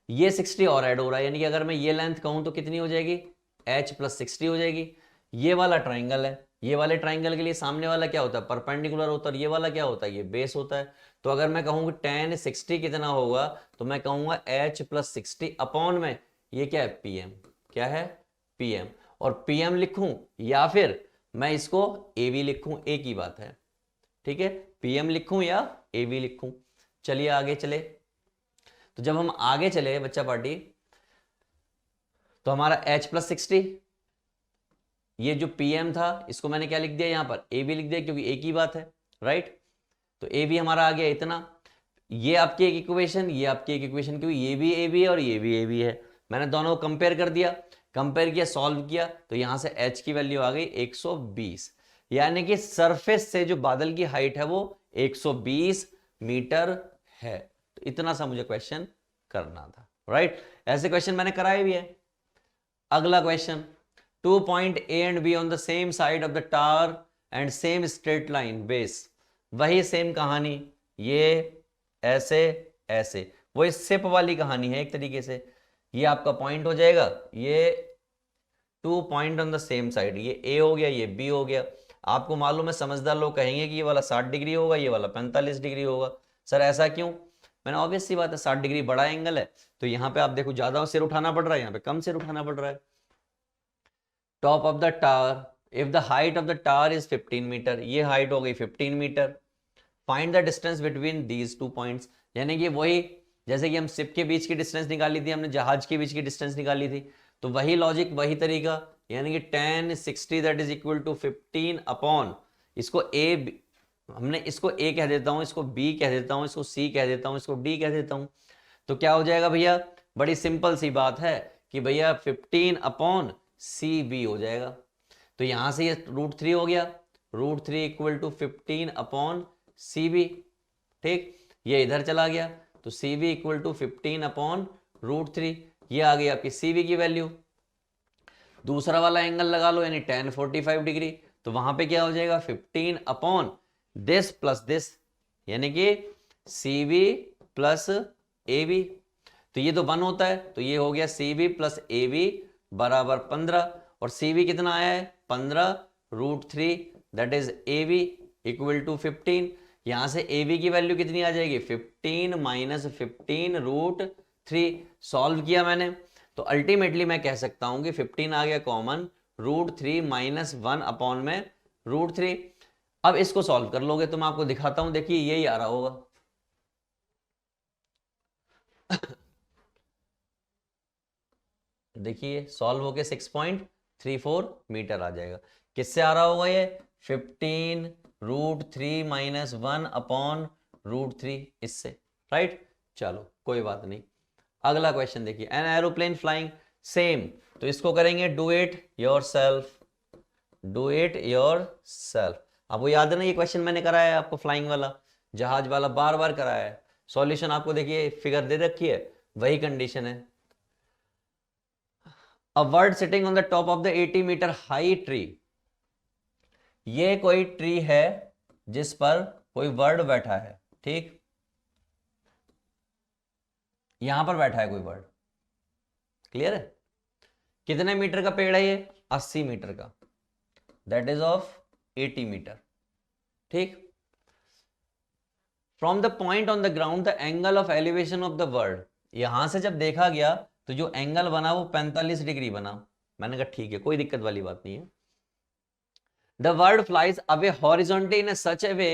ये 60 और ऐड हो रहा है, यानी कि अगर मैं ये लेंथ कहूं तो कितनी हो जाएगी, एच प्लस 60 हो जाएगी। ये वाला ट्राइंगल है, ये वाले ट्राइंगल के लिए सामने वाला क्या होता है, परपेंडिकुलर होता है, और ये वाला क्या होता है, ये बेस होता है। तो अगर मैं कहूँ कि tan 60 कितना होगा, तो मैं कहूंगा h प्लस 60 अपॉन में ये क्या है, pm, क्या है pm, और pm लिखूं या फिर मैं इसको av लिखूं, एक ही बात है। ठीक है, pm लिखूं या av लिखूं। चलिए आगे चले। तो जब हम आगे चले बच्चा पार्टी, तो हमारा h प्लस 60, ये जो pm था इसको मैंने क्या लिख दिया, यहां पर ab लिख दिया, क्योंकि एक ही बात है, राइट। तो ab हमारा आ गया इतना, ये आपकी एक इक्वेशन, ये आपकी एक इक्वेशन, क्योंकि ये भी ab है और ये भी ab है। मैंने दोनों को कंपेयर कर दिया, कंपेयर किया, सॉल्व किया, तो यहां से h की वैल्यू आ गई 120, यानी कि सरफेस से जो बादल की हाइट है वो 120 मीटर है। तो इतना सा मुझे क्वेश्चन करना था, राइट। ऐसे क्वेश्चन मैंने कराए भी है। अगला question, 2 point A and B on the same side of the tower and same straight line base, वही सेम कहानी, ये ऐसे ऐसे, वो इस सिप वाली कहानी है एक तरीके से। ये आपका पॉइंट हो जाएगा, ये 2 point on the same side, ये A हो गया, ये B हो गया। आपको मालूम है, समझदार लोग कहेंगे कि ये वाला 60 डिग्री होगा, ये वाला 45 डिग्री होगा। सर ऐसा क्यों, मैंने ऑब्वियस सी बात है, 60 डिग्री बड़ा एंगल है, तो यहाँ पे आप देखो ज्यादा सिर उठाना पड़ रहा है, यहाँ पे कम सिर उठाना पड़ रहा है। Top of the tower, if the height of the tower is 15 metre, ये हाइट हो गई 15 metre. Find the distance between these 2 points, यानी कि वही जैसे कि हम शिप के बीच की डिस्टेंस निकाली थी, हमने जहाज के बीच की डिस्टेंस निकाली थी, तो वही लॉजिक वही तरीका, यानी कि tan 60 that is equal to 15 upon, इसको a, हमने इसको a कह देता हूं, इसको b कह देता हूं, इसको c कह देता हूं, इसको d कह देता हूं। तो क्या हो जाएगा भैया, बड़ी सिंपल सी बात है कि भैया 15 अपॉन cb हो जाएगा। तो यहां से ये √3 हो गया, √3 इक्वल टू 15 अपॉन cb। ठीक, ये इधर चला गया, तो cb इक्वल टू 15 अपॉन √3, ये आ गई आपकी cb की वैल्यू। दूसरा वाला एंगल लगा लो, यानी tan 45 डिग्री, तो वहां पे क्या हो जाएगा, 15 अपॉन दिस प्लस दिस, यानी कि cb प्लस ab, तो ये तो 1 होता है, तो ये हो गया cb प्लस ab बराबर 15, और CV कितना आया है 15√3, that is AV equal to 15। यहां से AV की वैल्यू कितनी आ जाएगी 15 माइनस 15√3। सॉल्व किया मैंने तो अल्टीमेटली मैं कह सकता हूं कि 15 आ गया कॉमन, √3 माइनस 1 अपॉन में √3। अब इसको सॉल्व कर लोगे तो मैं आपको दिखाता हूं, देखिए यही आ रहा होगा। देखिए सॉल्व होके 6.34 मीटर आ जाएगा। किससे आ रहा होगा ये 15√3 माइनस 1 अपॉन √3 इससे, राइट। चलो कोई बात नहीं। अगला क्वेश्चन देखिए, एन एरोप्लेन फ्लाइंग, सेम तो इसको करेंगे do it your self, do it your self. आपको याद है ना ये क्वेश्चन मैंने कराया है आपको, फ्लाइंग वाला जहाज वाला बार बार कराया है। सॉल्यूशन आपको देखिए फिगर दे रखी है, वही कंडीशन है। A bird sitting on the top of the 80 meter high tree, ये कोई ट्री है जिस पर कोई बर्ड बैठा है, ठीक, यहां पर बैठा है कोई बर्ड, क्लियर है। कितने मीटर का पेड़ है ये 80 मीटर का, दैट इज ऑफ 80 मीटर, ठीक। From the point on the ground the angle of elevation of the bird, यहां से जब देखा गया तो जो एंगल बना वो 45 डिग्री बना। मैंने कहा ठीक है कोई दिक्कत वाली बात नहीं है। The bird flies away horizontally in such A way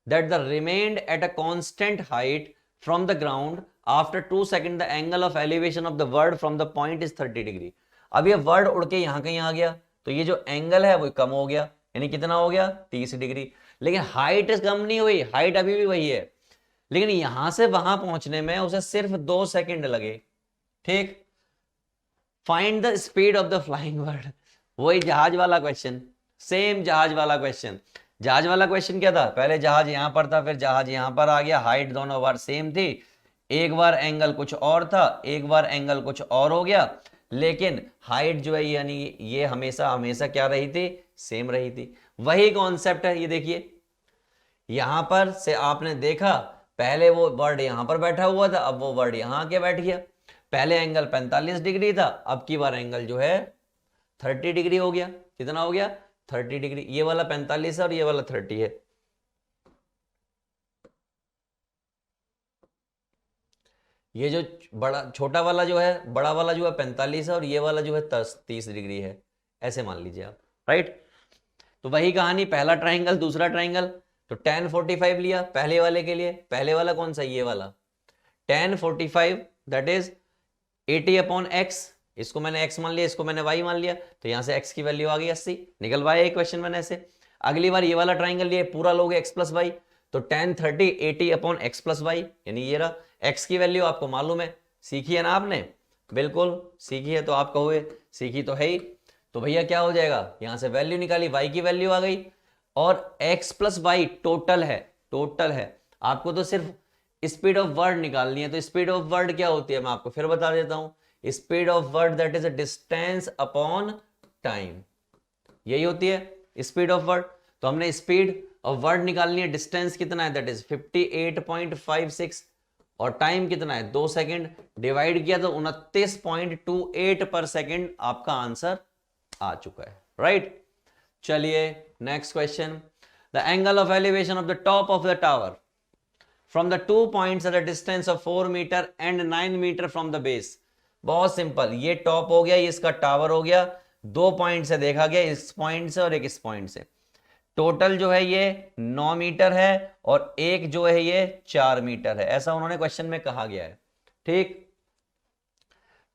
that the remained at a constant height from the ground after 2 second the angle of elevation of the bird from the point is 30 degree. अब ये bird उड़ के यहां कहीं आ गया तो ये जो एंगल है वो कम हो गया, यानी कितना हो गया 30 डिग्री। लेकिन हाइट कम नहीं हुई, हाइट अभी भी वही है, लेकिन यहां से वहां पहुंचने में उसे सिर्फ 2 सेकंड लगे, ठीक। Find the speed of the flying bird, वही जहाज वाला क्वेश्चन, सेम जहाज वाला क्वेश्चन। जहाज वाला क्वेश्चन क्या था, पहले जहाज यहां पर था फिर जहाज यहां पर आ गया, हाइट दोनों बार सेम थी, एक बार एंगल कुछ और था एक बार एंगल कुछ और हो गया, लेकिन हाइट जो है यानी ये हमेशा हमेशा क्या रही थी, सेम रही थी। वही कॉन्सेप्ट है, ये देखिए यहां पर से आपने देखा पहले वो बर्ड यहां पर बैठा हुआ था, अब वो बर्ड यहां आके बैठ गया। पहले एंगल 45 डिग्री था, अब की बार एंगल जो है 30 डिग्री हो गया। कितना हो गया 30 डिग्री, ये वाला 45 है और ये वाला 30 है। ये जो बड़ा छोटा वाला जो है, बड़ा वाला जो है 45 है और ये वाला जो है 30 डिग्री है, ऐसे मान लीजिए आप, राइट। तो वही कहानी, पहला ट्राइंगल दूसरा ट्राइंगल, तो tan 45 लिया पहले वाले के लिए, पहले वाला कौन सा, ये वाला tan 45 that is 80 upon x, इसको मैंने x मान लिया इसको मैंने y मान लिया, तो यहां से x की वैल्यू आ गई 80, निकलवाया ये क्वेश्चन मैंने ऐसे। अगली बार ये वाला ट्राइंगल लिया पूरा लोगे x प्लस वाई, तो tan 30 80 अपॉन x प्लस वाई, यानी ये रहा। x की वैल्यू आपको मालूम है, सीखी है ना आपने, बिल्कुल सीखी है, तो आप कहोगे सीखी तो है ही, तो भैया क्या हो जाएगा, यहां से वैल्यू निकाली y की वैल्यू आ गई, और x प्लस वाई टोटल है, टोटल है। आपको तो सिर्फ स्पीड ऑफ वर्ड निकालनी है, तो स्पीड ऑफ वर्ड क्या होती है मैं आपको फिर बता देता हूं, speed of word that is a distance upon time, यही होती है स्पीड ऑफ वर्ड। तो हमने स्पीड ऑफ वर्ड निकालनी है, डिस्टेंस कितना है दैट इज 58.56 और टाइम कितना है 2 सेकंड, डिवाइड किया तो 29.28 पर सेकंड आपका आंसर आ चुका है, राइट। चलिए next question, the angle of elevation of the top of the tower from the 2 points at a distance of 4 meter and 9 meter from the base। बहुत सिंपल, ये top हो गया, ये इसका टावर हो गया, 2 पॉइंट से देखा गया, इस पॉइंट से और एक इस पॉइंट से। टोटल जो है ये 9 मीटर है और एक जो है ये 4 मीटर है, ऐसा उन्होंने क्वेश्चन में कहा गया है, ठीक।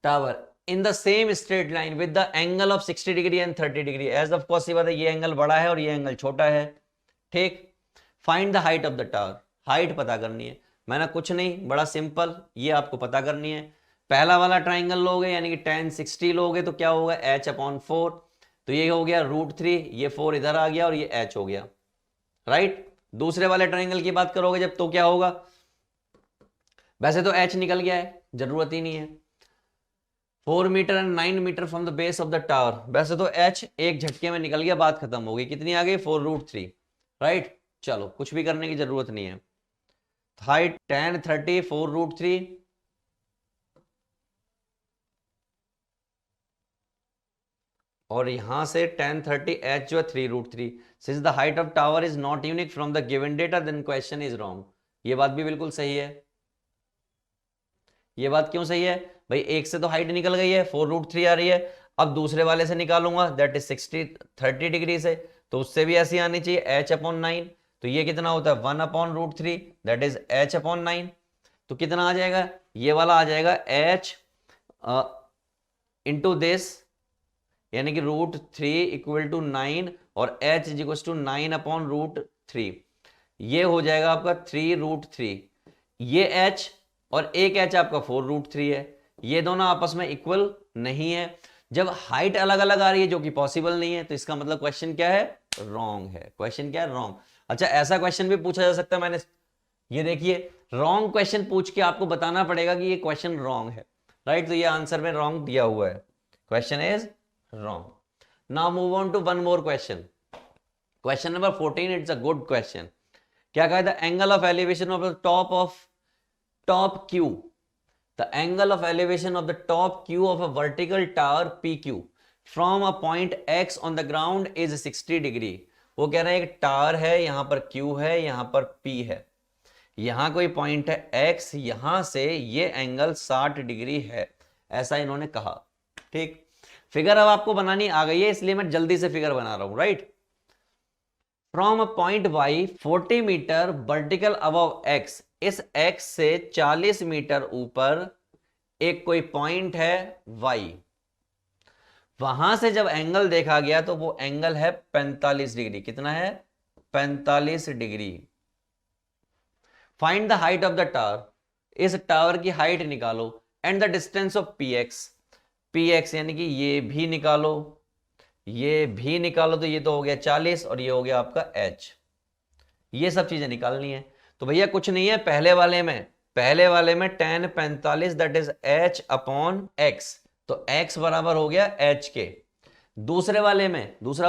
Tower in the same straight line with the angle of 60 degree and 30 degree, as of course ये एंगल बड़ा है और ये एंगल छोटा है, ठीक। Find the height of the tower, height पता करनी है, मैंने कुछ नहीं, बड़ा सिंपल, ये आपको पता करनी है। पहला वाला ट्राइंगल लोगे यानी कि tan 60 लोगे तो क्या होगा h अपॉन 4, तो ये हो गया √3, ये 4 इधर आ गया और ये h हो गया, राइट। दूसरे वाले ट्राइंगल की बात करोगे जब तो क्या होगा, वैसे तो h निकल गया है, जरूरत ही नहीं है। 4 metre and 9 metre from the base of the tower, वैसे तो h एक झटके में निकल गया, बात खत्म हो गई, कितनी आ गई 4√3, राइट। चलो कुछ भी करने की जरूरत नहीं है। हाइट tan 30 4√3, और यहां से tan 30 h जो है 3√3। Since the height of tower is not unique from the given data then question is wrong. ये बात भी बिल्कुल सही है। ये बात क्यों सही है भाई, एक से तो हाइट निकल गई है 4√3 आ रही है, अब दूसरे वाले से निकालूंगा दैट इज 30 डिग्री से, तो उससे भी ऐसी आनी चाहिए h/9। तो ये कितना होता है 1/√3 दैट इज h/9। तो कितना आ जाएगा, ये वाला आ जाएगा h इंटू दिस यानी कि √3 इक्वल टू 9 और h इज इक्वल टू 9/√3। ये हो जाएगा आपका 3√3, ये h और एक h आपका 4√3 है। ये दोनों आपस में इक्वल नहीं है। जब हाइट अलग अलग आ रही है जो कि पॉसिबल नहीं है, तो इसका मतलब क्वेश्चन क्या है, रॉन्ग है। क्वेश्चन क्या है, रॉन्ग। अच्छा ऐसा क्वेश्चन भी पूछा जा सकता है, मैंने ये देखिए रॉन्ग क्वेश्चन पूछ के आपको बताना पड़ेगा कि ये क्वेश्चन रॉन्ग है, राइट। तो ये आंसर में रॉन्ग दिया हुआ है, question is wrong. Now move on to one more question, question number 14। It's a good question. क्या कहा था, angle of elevation of the top Q, the angle of elevation of the top Q of a vertical tower PQ from a point X on the ground is 60 degree। वो कह रहे हैं एक tower है, यहां पर Q है, यहां पर P है, यहां कोई पॉइंट है X, यहां से ये एंगल 60 डिग्री है, ऐसा इन्होंने कहा। ठीक, फिगर अब आपको बनानी आ गई है, इसलिए मैं जल्दी से फिगर बना रहा हूं, right. From a point Y 40 metre vertical above X, इस X से 40 मीटर ऊपर एक कोई पॉइंट है Y, वहां से जब एंगल देखा गया तो वो एंगल है 45 डिग्री। कितना है, 45 degree. Find the height of the tower, इस टावर की हाइट निकालो, and the distance of PX यानी कि ये भी निकालो, ये भी निकालो, तो ये तो हो गया 40 और ये हो गया आपका H। ये सब चीजें निकालनी है। तो भैया कुछ नहीं है, पहले वाले में tan 45 दैट इज H/X, तो X बराबर हो गया H के। दूसरा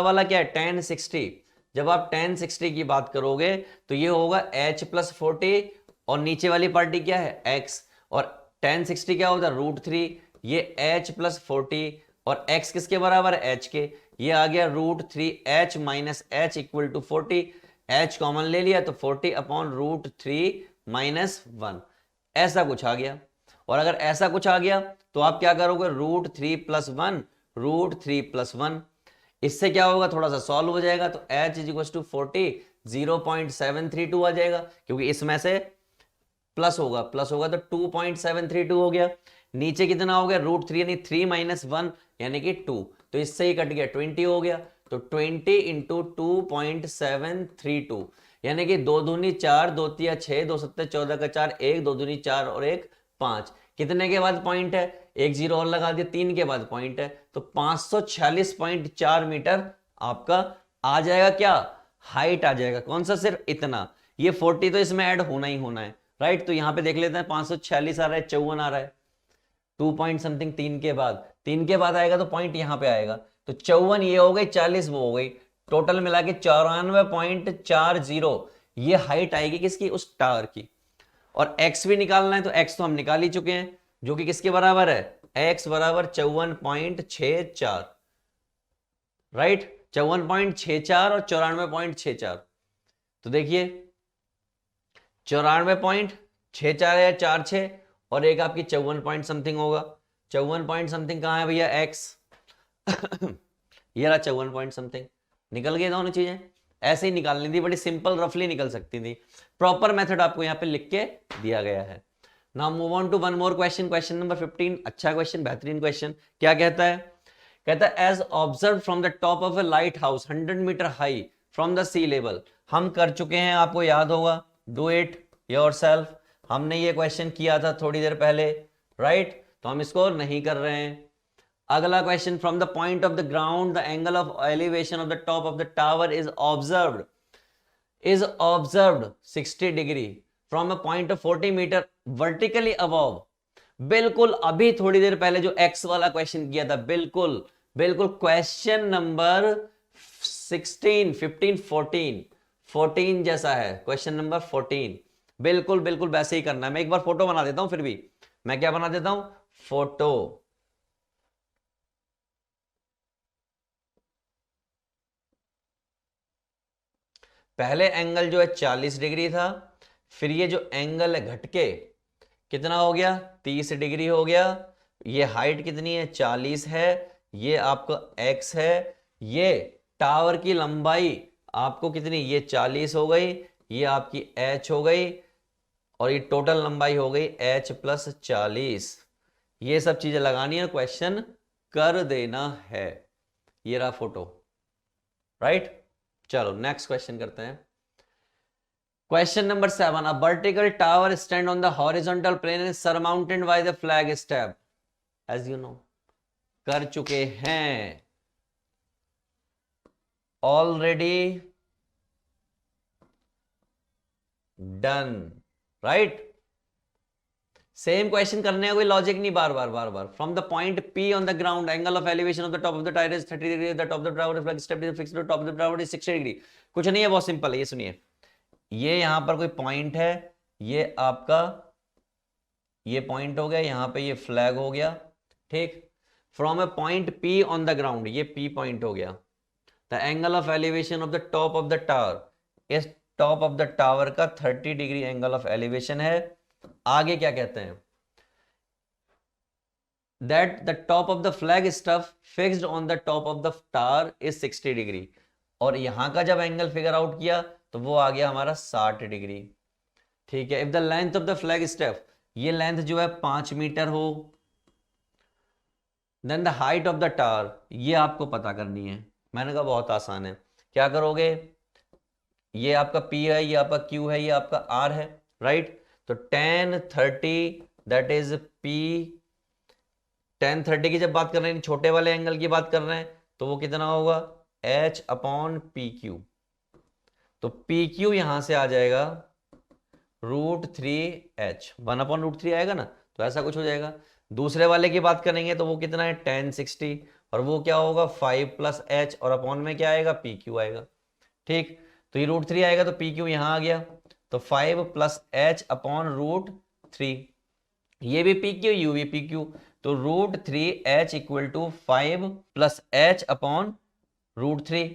वाला क्या है, tan 60। जब आप tan 60 की बात करोगे तो ये होगा H+40 और नीचे वाली पार्टी क्या है X, और tan 60 क्या होता है √3, ये H+40 और X किसके बराबर है H के, ये आ गया √3H minus H equal to 40। H common ले लिया तो 40/√3 माइनस 1, ऐसा कुछ आ गया। और अगर ऐसा कुछ आ गया तो आप क्या करोगे, √3+1, इससे क्या होगा, थोड़ा सा सॉल्व हो जाएगा, तो H इज इक्वल टू 40 0.732 आ जाएगा, क्योंकि इसमें से प्लस होगा तो 2.732 हो गया। नीचे कितना हो गया, √3 यानी 3 - 1 यानी कि 2, तो इससे ही कट गया 20 हो गया। तो 20 इंटू 2.732 यानी कि 2 दूनी 4, 2 तिया 6, 2 सत्ते 14 का 4, 1 2 दूनी 4 और 1 5। कितने के बाद पॉइंट है, एक जीरो और लगा दिया, 3 के बाद पॉइंट है, तो 546.4 मीटर आपका आ जाएगा, क्या हाइट आ जाएगा। कौन सा, सिर्फ इतना, ये 40 तो इसमें ऐड होना ही होना है, राइट। तो यहां पे देख लेते हैं 546 आ रहा है, 54 आ रहा है, 2 पॉइंट समथिंग 3 के बाद आएगा तो पॉइंट यहां पे आएगा, तो 54 ये हो गई, 40 वो हो गई, टोटल मिला के 94.40 ये हाइट आएगी किसकी, उस टावर की। और x भी निकालना है, तो x तो हम निकाल ही चुके हैं, जो कि किसके बराबर है, x बराबर 54.64, राइट, 54.64 और 94.64। तो देखिए 94.64 है, 4 6 और एक आपकी 54 पॉइंट समथिंग होगा। 54 पॉइंट समथिंग कहां है भैया, x ये रहा 54 पॉइंट समथिंग। निकल गए दोनों चीजें, ऐसे ही निकालनी थी, बड़ी सिंपल रफली निकल सकती थी। प्रॉपर मेथड आपको यहाँ पे लिख के दिया गया है। Now move on to one more question, question number 15। अच्छा क्वेश्चन, बेहतरीन क्वेश्चन। क्या कहता है, कहता है as observe from the top of a lighthouse 100 metre high from the sea level. हम कर चुके हैं, आपको याद होगा, डू इट योरसेल्फ, हमने ये क्वेश्चन किया था थोड़ी देर पहले, राइट। तो हम इसको नहीं कर रहे हैं। अगला question, from the point of the ground the angle of elevation of the top of the tower is observed 60 degree from a point of 40 metre vertically above. बिल्कुल अभी थोड़ी देर पहले जो एक्स वाला क्वेश्चन किया था, बिल्कुल क्वेश्चन नंबर 16 15 14 जैसा है, क्वेश्चन नंबर 14 बिल्कुल वैसे ही करना है। मैं एक बार फोटो बना देता हूं, फिर भी मैं क्या बना देता हूं, फोटो। पहले एंगल जो है 40 डिग्री था, फिर ये जो एंगल है घटके कितना हो गया 30 डिग्री हो गया। ये हाइट कितनी है 40 है, ये आपका x है, ये टावर की लंबाई आपको कितनी ये 40 हो गई, ये आपकी h हो गई, और ये टोटल लंबाई हो गई h प्लस 40। ये सब चीजें लगानी है, क्वेश्चन कर देना है। ये रहा फोटो, राइट। चलो नेक्स्ट क्वेश्चन करते हैं। Question number 7, a vertical tower stand on the horizontal plane is surmounted by the flag step. As you know, कर चुके हैं already, done, right. Same question करने का कोई लॉजिक नहीं, बार बार। From the point P on the ground, angle of elevation of the top of the tower is 30 degree, the top of the tower flag step is fixed, the top of the tower is 60 degree. कुछ नहीं है, बहुत simple है, ये सुनिए। ये यहां पर कोई पॉइंट है, ये आपका ये पॉइंट हो गया, यहां पे ये फ्लैग हो गया, ठीक। From a point P on the ground, ये P पॉइंट हो गया। The angle of elevation of the top of the tower, इस टॉप ऑफ द टावर का 30 डिग्री एंगल ऑफ एलिवेशन है। आगे क्या कहते हैं, that the top of the flag stuff fixed on the top of the tower is 60 degree, और यहां का जब एंगल फिगर आउट किया तो वो आ गया हमारा 60 डिग्री, ठीक है। If the length of the flag step, ये लेंथ जो है 5 मीटर हो, then the height of the tower, ये आपको पता करनी है। मैंने कहा बहुत आसान है, क्या करोगे, ये आपका P है, ये आपका Q है, ये आपका R है, राइट। तो 10 30 दैट इज P, 10 30 की जब बात कर रहे हैं, छोटे वाले एंगल की बात कर रहे हैं, तो वो कितना होगा H अपॉन PQ। तो PQ यहां से आ जाएगा √3H, 1 अपॉन √3 आएगा ना, तो ऐसा कुछ हो जाएगा। दूसरे वाले की बात करेंगे तो वो कितना है 10 60, और वो क्या होगा 5 प्लस H, और अपॉन में क्या आएगा PQ आएगा, ठीक। तो ये √3 आएगा, तो PQ यहां आ गया, तो 5 प्लस H अपॉन √3, ये भी PQ, यू भी PQ, तो √3H equal to 5 plus H upon √3।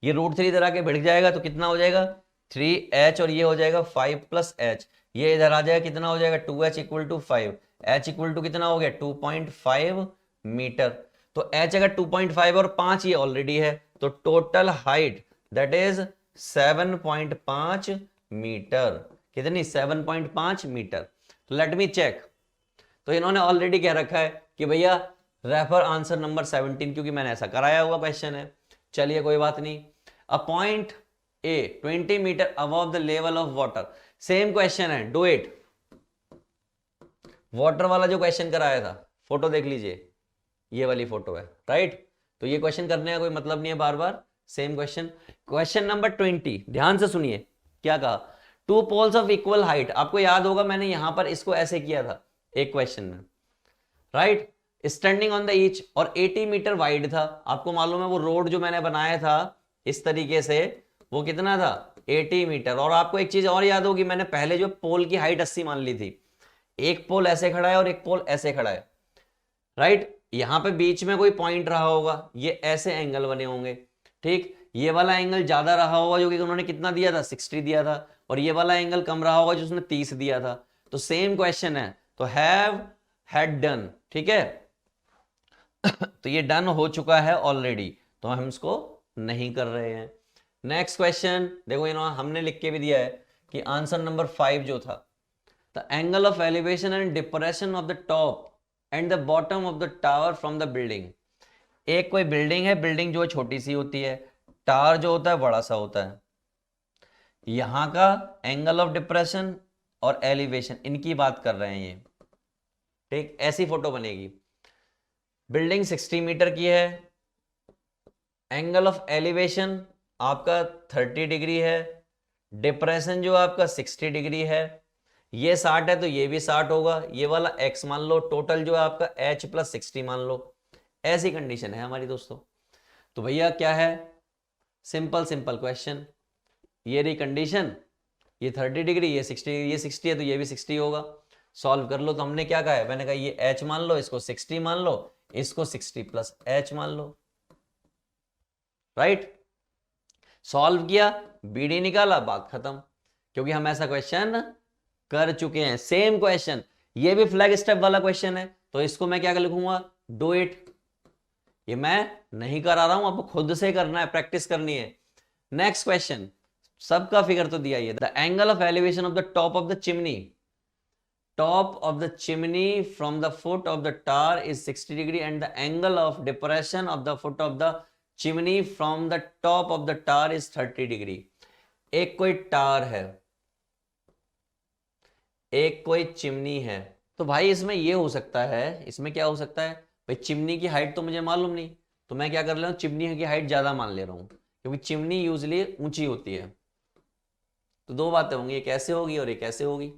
ये √3 इधर आके भिड़ जाएगा तो कितना हो जाएगा 3H, और ये हो जाएगा 5 प्लस H, ये इधर आ जाएगा, कितना हो जाएगा 2H equal to 5, H equal to कितना हो गया 2.5 मीटर। तो H अगर 2.5 और 5 ये ऑलरेडी है, तो total height that is 7.5 metre. कितनी 7.5 मीटर। तो लेट मी चेक। तो इन्होंने ऑलरेडी कह रखा है कि भैया रेफर आंसर नंबर 17, क्योंकि मैंने ऐसा कराया हुआ क्वेश्चन है। चलिए कोई बात नहीं। A point a 20 metre above the level of water, same question है, डू इट। वाटर वाला जो क्वेश्चन कराया था, फोटो देख लीजिए, ये वाली फोटो है, राइट। तो ये क्वेश्चन करने का कोई मतलब नहीं है, बार बार सेम क्वेश्चन। क्वेश्चन नंबर 20, ध्यान से सुनिए क्या कहा, two poles of equal height. आपको याद होगा मैंने यहां पर इसको ऐसे किया था एक क्वेश्चन में, right, standing on the each, और 80 मीटर वाइड था। आपको मालूम है वो रोड जो मैंने बनाया था इस तरीके से, वो कितना था 80 मीटर। और आपको एक चीज और याद होगी, मैंने पहले जो पोल की हाइट 80 मान ली थी, एक पोल ऐसे खड़ा है और एक पोल ऐसे खड़ा है, राइट। यहां पे बीच में कोई पॉइंट रहा होगा, ये ऐसे एंगल बने होंगे, ठीक। ये वाला एंगल ज्यादा रहा होगा जो कि उन्होंने कितना दिया था 60 दिया था, और ये वाला एंगल कम रहा होगा जो उसने 30 दिया था। तो सेम क्वेश्चन है, तो हैव हैड डन, ठीक है। तो ये डन हो चुका है ऑलरेडी, तो हम इसको नहीं कर रहे हैं। नेक्स्ट क्वेश्चन देखो, इन्होंने हमने लिख के भी दिया है कि आंसर नंबर 5 जो था, the angle of elevation and depression of the top and the bottom of the tower from the building. एक कोई बिल्डिंग है, बिल्डिंग जो छोटी सी होती है, टावर जो होता है बड़ा सा होता है। यहां का एंगल ऑफ डिप्रेशन और एलिवेशन, इनकी बात कर रहे हैं ये, ठीक। ऐसी फोटो बनेगी, बिल्डिंग 60 मीटर की है, एंगल ऑफ एलिवेशन आपका 30 डिग्री है, डिप्रेशन जो आपका 60 डिग्री है, ये 60 है तो ये भी 60 होगा, ये वाला x मान लो, टोटल जो है आपका h प्लस 60 मान लो। ऐसी कंडीशन है हमारी दोस्तों। तो भैया क्या है, सिंपल सिंपल क्वेश्चन, ये रही कंडीशन, ये 30 डिग्री, ये 60, ये 60 है तो ये भी 60 होगा। सॉल्व कर लो। तो हमने क्या कहा है, मैंने कहा ये h मान लो, इसको 60 मान लो, इसको 60 प्लस h मान लो, राइट। सॉल्व किया, BD निकाला, बात खत्म। क्योंकि हम ऐसा क्वेश्चन कर चुके हैं। सेम क्वेश्चन, ये भी फ्लैग स्टेप वाला क्वेश्चन है, तो इसको मैं क्या लिखूंगा, डू इट। ये मैं नहीं करा रहा हूं, आपको खुद से करना है, प्रैक्टिस करनी है। नेक्स्ट क्वेश्चन, सबका फिगर तो दिया ही है। The angle of elevation of the top of the chimney, top of the chimney from the foot of the tower is 60 degree and the angle of depression of the foot of the chimney from the top of the tower is 30 degree। एक कोई tower है, एक कोई chimney है, तो भाई इसमें ये हो सकता है, इसमें क्या हो सकता है भाई, चिमनी की हाइट तो मुझे मालूम नहीं, तो मैं क्या कर रहा हूं, चिमनी की हाइट ज्यादा मान ले रहा हूं, क्योंकि चिमनी यूजली ऊंची होती है। तो दो बातें होंगी, एक ऐसे होगी और एक ऐसे होगी।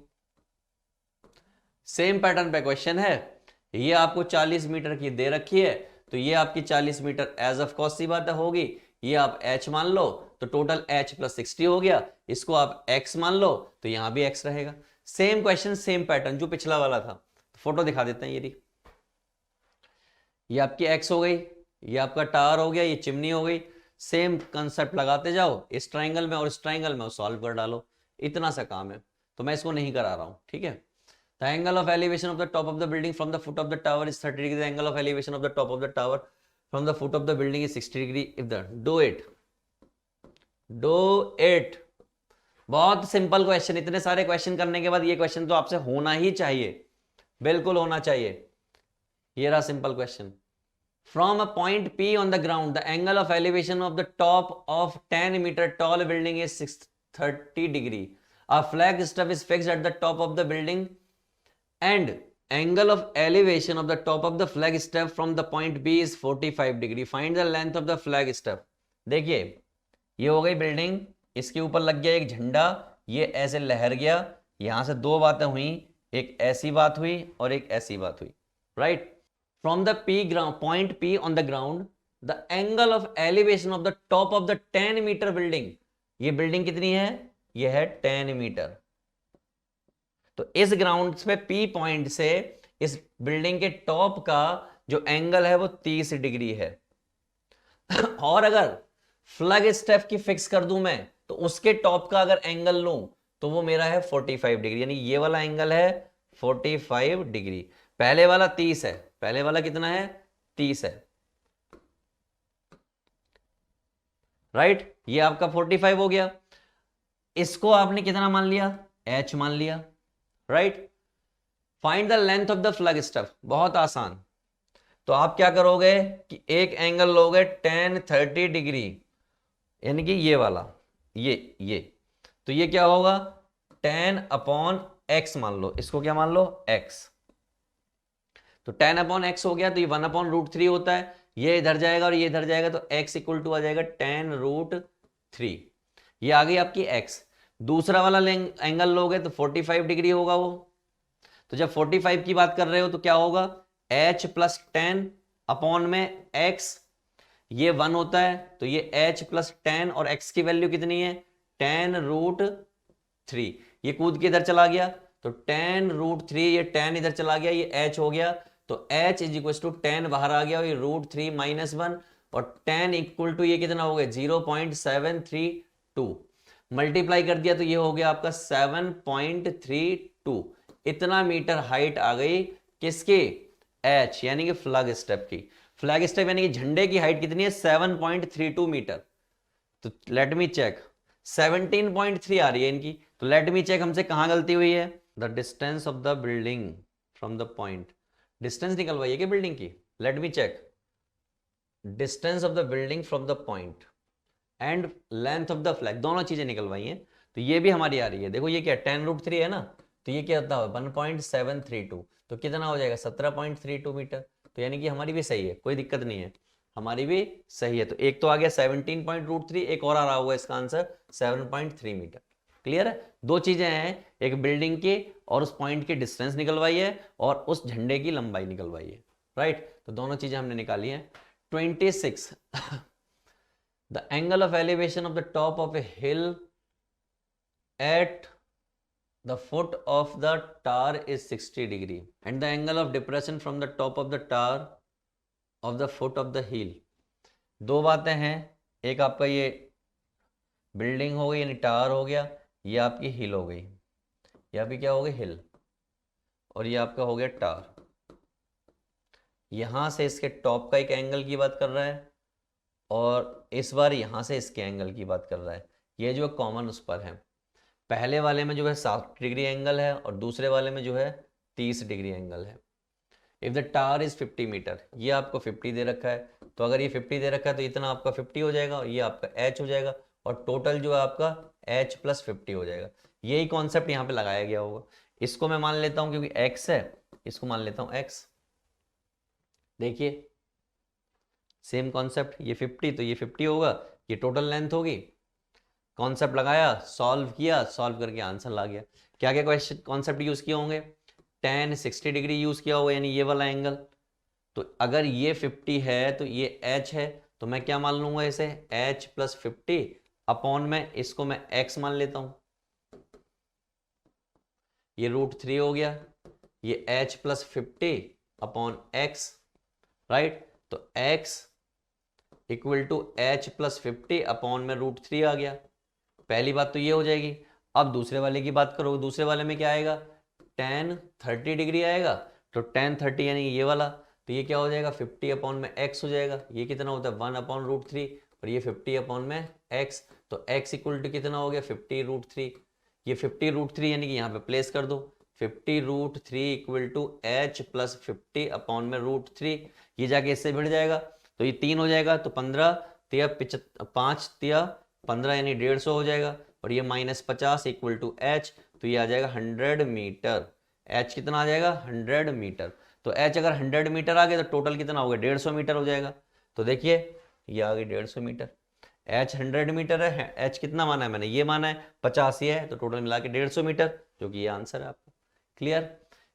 सेम पैटर्न पे क्वेश्चन है, ये आपको 40 मीटर की दे रखी है, तो ये आपकी 40 मीटर एज ऑफ कॉस सी बात होगी, ये आप h मान लो, तो टोटल h प्लस 60 हो गया, इसको आप x मान लो, तो यहां भी x रहेगा। सेम क्वेश्चन, सेम पैटर्न जो पिछला वाला था। तो फोटो दिखा देते हैं, ये आपकी x हो गई, ये आपका टावर हो गया, ये चिमनी हो गई। सेम कंसेप्ट लगाते जाओ, इस ट्राइंगल में और इस ट्राइंगल में सॉल्व कर डालो, इतना सा काम है। तो मैं इसको नहीं करा रहा हूं, ठीक है। The angle of elevation of the top of the building from the foot of the tower is 30 degree. The angle of elevation of the top of the tower from the foot of the building is 60 degree. If the do it. बहुत simple question, इतने सारे question करने के बाद ये question तो आपसे होना ही चाहिए, बिल्कुल होना चाहिए। ये रहा simple question. From a point P on the ground, the angle of elevation of the top of 10 meter tall building is 30 degree. A flag step is fixed at the top of the building and angle of elevation of the top of the flag step from the point B is 45 degree. Find the length of the flag step. देखिए, ये हो गई building, इसके ऊपर लग गया एक झंडा, ये ऐसे लहर गया, यहां से दो बातें हुई, एक ऐसी बात हुई और एक ऐसी बात हुई, right. From the point P on the ground, the angle of elevation of the top of the 10 meter building, ये बिल्डिंग कितनी है, ये है 10 मीटर। तो इस ग्राउंड पे P पॉइंट से इस बिल्डिंग के टॉप का जो एंगल है वो 30 डिग्री है। और अगर फ्लैग स्टेप की फिक्स कर दूं मैं, तो उसके टॉप का अगर एंगल लूं तो वो मेरा है 45 डिग्री, यानी ये वाला एंगल है 45 डिग्री। पहले वाला 30 है, पहले वाला कितना है, 30 है, राइट। ये आपका 45 हो गया, इसको आपने कितना मान लिया, h मान लिया, right. Find the length of the flag step, बहुत आसान। तो आप क्या करोगे कि एक एंगल लोगे 10 30 डिग्री, यानी कि ये वाला, ये तो ये क्या होगा 10/x मान लो, इसको क्या मान लो, x। तो 10/x हो गया, तो ये 1/√3 होता है, ये इधर जाएगा और ये इधर जाएगा, तो x इक्वल टू आ जाएगा 10√3। ये आ गई आपकी x। दूसरा वाला एंगल लोगे तो 45 डिग्री होगा वो। तो जब 45 की बात कर रहे हो तो क्या होगा, h प्लस 10 अपॉन में x, ये 1 होता है, तो ये h प्लस 10 और x की वैल्यू कितनी है 10√3। ये कूद के इधर चला गया, तो 10√3, ये 10 इधर चला गया, ये h हो गया, तो h इज इक्वल टू 10 बाहर आ गया, ये √3 - 1, और 10 इक्वल टू ये कितना हो गया 0.732, मल्टीप्लाई कर दिया तो ये हो गया आपका 7.32। इतना मीटर हाइट आ गई किसकी, h, यानी कि फ्लैग स्टेप की। फ्लैग स्टेप यानी कि झंडे की हाइट कितनी है 7.32 मीटर। तो लेट मी चेक, 17.3 आ रही है इनकी, तो लेट मी चेक हमसे कहां गलती हुई है। The distance of the building from the point, distance निकलवाइए क्या बिल्डिंग की, let me check, distance of the building from the point and length of the flag, दोनों चीजें निकलवाई हैं। तो ये भी हमारी आ रही है, देखो ये क्या 10√3 है ना, तो ये क्या होता है 1.732, तो कितना हो जाएगा 17.32 मीटर। तो यानी कि हमारी भी सही है, कोई दिक्कत नहीं है, हमारी भी सही है। तो एक तो आ गया 17.√3, एक और आ रहा होगा इसका आंसर 7.3 मीटर। क्लियर है, दो चीजें हैं, एक बिल्डिंग की और उस पॉइंट की डिस्टेंस निकलवाई है और उस झंडे की लंबाई निकलवाई है, राइट। तो दोनों चीजें हमने निकाली हैं। 26 the angle of elevation of the top of a hill at the foot of the tower is 60 degree and the angle of depression from the top of the tower of the foot of the hill। दो बातें हैं, एक आपका ये building हो गई यानी tower हो गया, ये आपकी हिल हो गई, ये आपकी क्या हो गई हिल, और ये आपका हो गया टावर। यहां से इसके टॉप का एक एंगल की बात कर रहा है, और इस बार यहां से इसके एंगल की बात कर रहा है। ये जो कॉमन उस पर है, पहले वाले में जो है 60 डिग्री एंगल है और दूसरे वाले में जो है 30 डिग्री एंगल है। If the tower is 50 metre, ये आपको 50 दे रखा है, तो अगर ये 50 दे रखा है तो इतना आपका 50 हो जाएगा और ये आपका h हो जाएगा, और टोटल जो है आपका h प्लस 50 हो जाएगा। यही कॉन्सेप्ट यहाँ पे लगाया गया होगा। इसको मैं मान लेता हूँ क्योंकि x है, इसको मान लेता हूँ x। देखिए सेम कॉन्सेप्ट, ये 50 तो ये 50 होगा, ये टोटल लेंथ होगी। कॉन्सेप्ट लगाया, सॉल्व किया, सॉल्व करके आंसर ला गया। क्या क्या क्वेश्चन कॉन्सेप्ट यूज किए होंगे? tan 60 डिग्री यूज किया होगा, यानी ये वाला एंगल। तो अगर ये 50 है तो ये h है, तो मैं क्या मान लूंगा इसे h प्लस 50 अपॉन में इसको मैं x मान लेता हूं, ये √3 हो गया, ये h plus 50 upon x, right. तो x equal to h plus 50 upon में √3 आ गया। पहली बात तो ये हो जाएगी। अब दूसरे वाले की बात करो, दूसरे वाले में क्या आएगा? tan 30 डिग्री आएगा, तो tan 30 यानी ये वाला, तो ये क्या हो जाएगा 50 अपॉन में x हो जाएगा। ये कितना होता है 1 अपॉन √3, और ये 50 अपॉन में x, तो x इक्वल टू कितना हो गया 50 √3। ये 50 √3 यानी कि यहाँ पे प्लेस कर दो, 50 √3 equal to h plus 50 upon में √3। ये जाके इससे भिड़ जाएगा तो ये 3 हो जाएगा, तो 15 तिया 5 तिया 15 यानी 150 हो जाएगा, और ये -50 इक्वल टू h, तो ये आ जाएगा 100 मीटर। h कितना आ जाएगा 100 मीटर। तो h अगर 100 मीटर आ गया तो टोटल कितना हो गया 150 मीटर हो जाएगा। तो देखिए ये आ गई 150 मीटर। h 100 मीटर है, h कितना माना है मैंने, ये माना है 50 ये है, तो टोटल मिला के 150 मीटर, जो कि ये आंसर है आपका। Clear.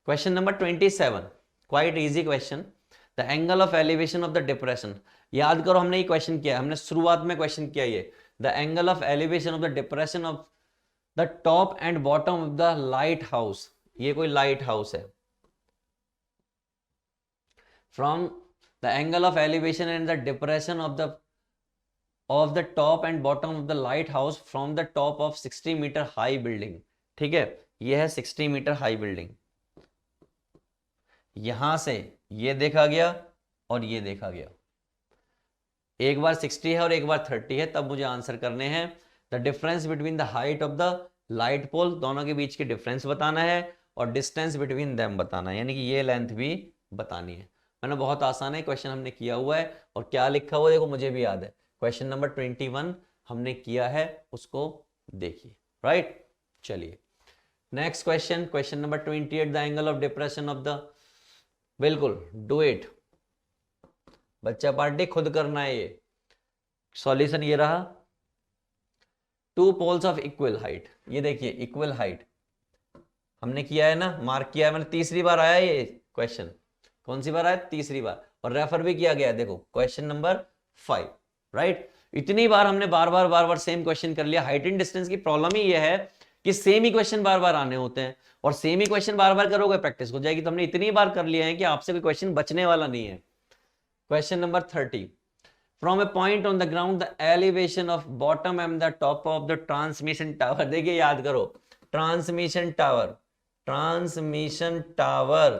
Question number 27, quite easy question. The angle of elevation of the depression. याद करो हमने ये क्वेश्चन किया, हमने शुरुआत में क्वेश्चन किया ये, the angle of elevation of the depression of the top and bottom of the lighthouse. ये कोई लाइट हाउस है। From the angle of elevation and the depression of the top and bottom of the lighthouse from the top of 60 metre high building. ठीक है, ये है 60 metre high building. यहां से ये देखा गया और ये देखा गया, एक बार 60 है और एक बार 30 है, तब मुझे आंसर करने हैं। The difference between the height of the light pole, दोनों के बीच की डिफरेंस बताना है, और डिस्टेंस बिटवीन देम बताना है, यानी कि ये लेंथ भी बतानी है। मैंने बहुत आसान है क्वेश्चन हमने किया हुआ है, और क्या लिखा हुआ देखो मुझे भी याद है। क्वेश्चन नंबर 21 हमने किया है, उसको देखिए, राइट। चलिए next question, question number 28, the angle of depression of the, बिल्कुल डू इट बच्चा पार्टी, खुद करना है ये। सॉल्यूशन ये रहा, two poles of equal height. ये देखिए इक्वल हाइट हमने किया है ना, मार्क किया है मैंने, तीसरी बार आया ये क्वेश्चन। कौन सी बार आया? तीसरी बार, और रेफर भी किया गया है। देखो क्वेश्चन नंबर 5, राइट। इतनी बार हमने बार बार सेम क्वेश्चन कर लिया। हाइट एंड डिस्टेंस की प्रॉब्लम ही ये है कि सेम ही क्वेश्चन बार बार आने होते हैं, और सेम ही क्वेश्चन बार बार करोगे प्रैक्टिस हो जाएगी। तो हमने इतनी बार कर लिया है कि आपसे कोई क्वेश्चन बचने वाला नहीं है। Question number 30, from A point on the ground the elevation of bottom and the top of the transmission tower. देखिए याद करो, ट्रांसमिशन टावर, ट्रांसमिशन टावर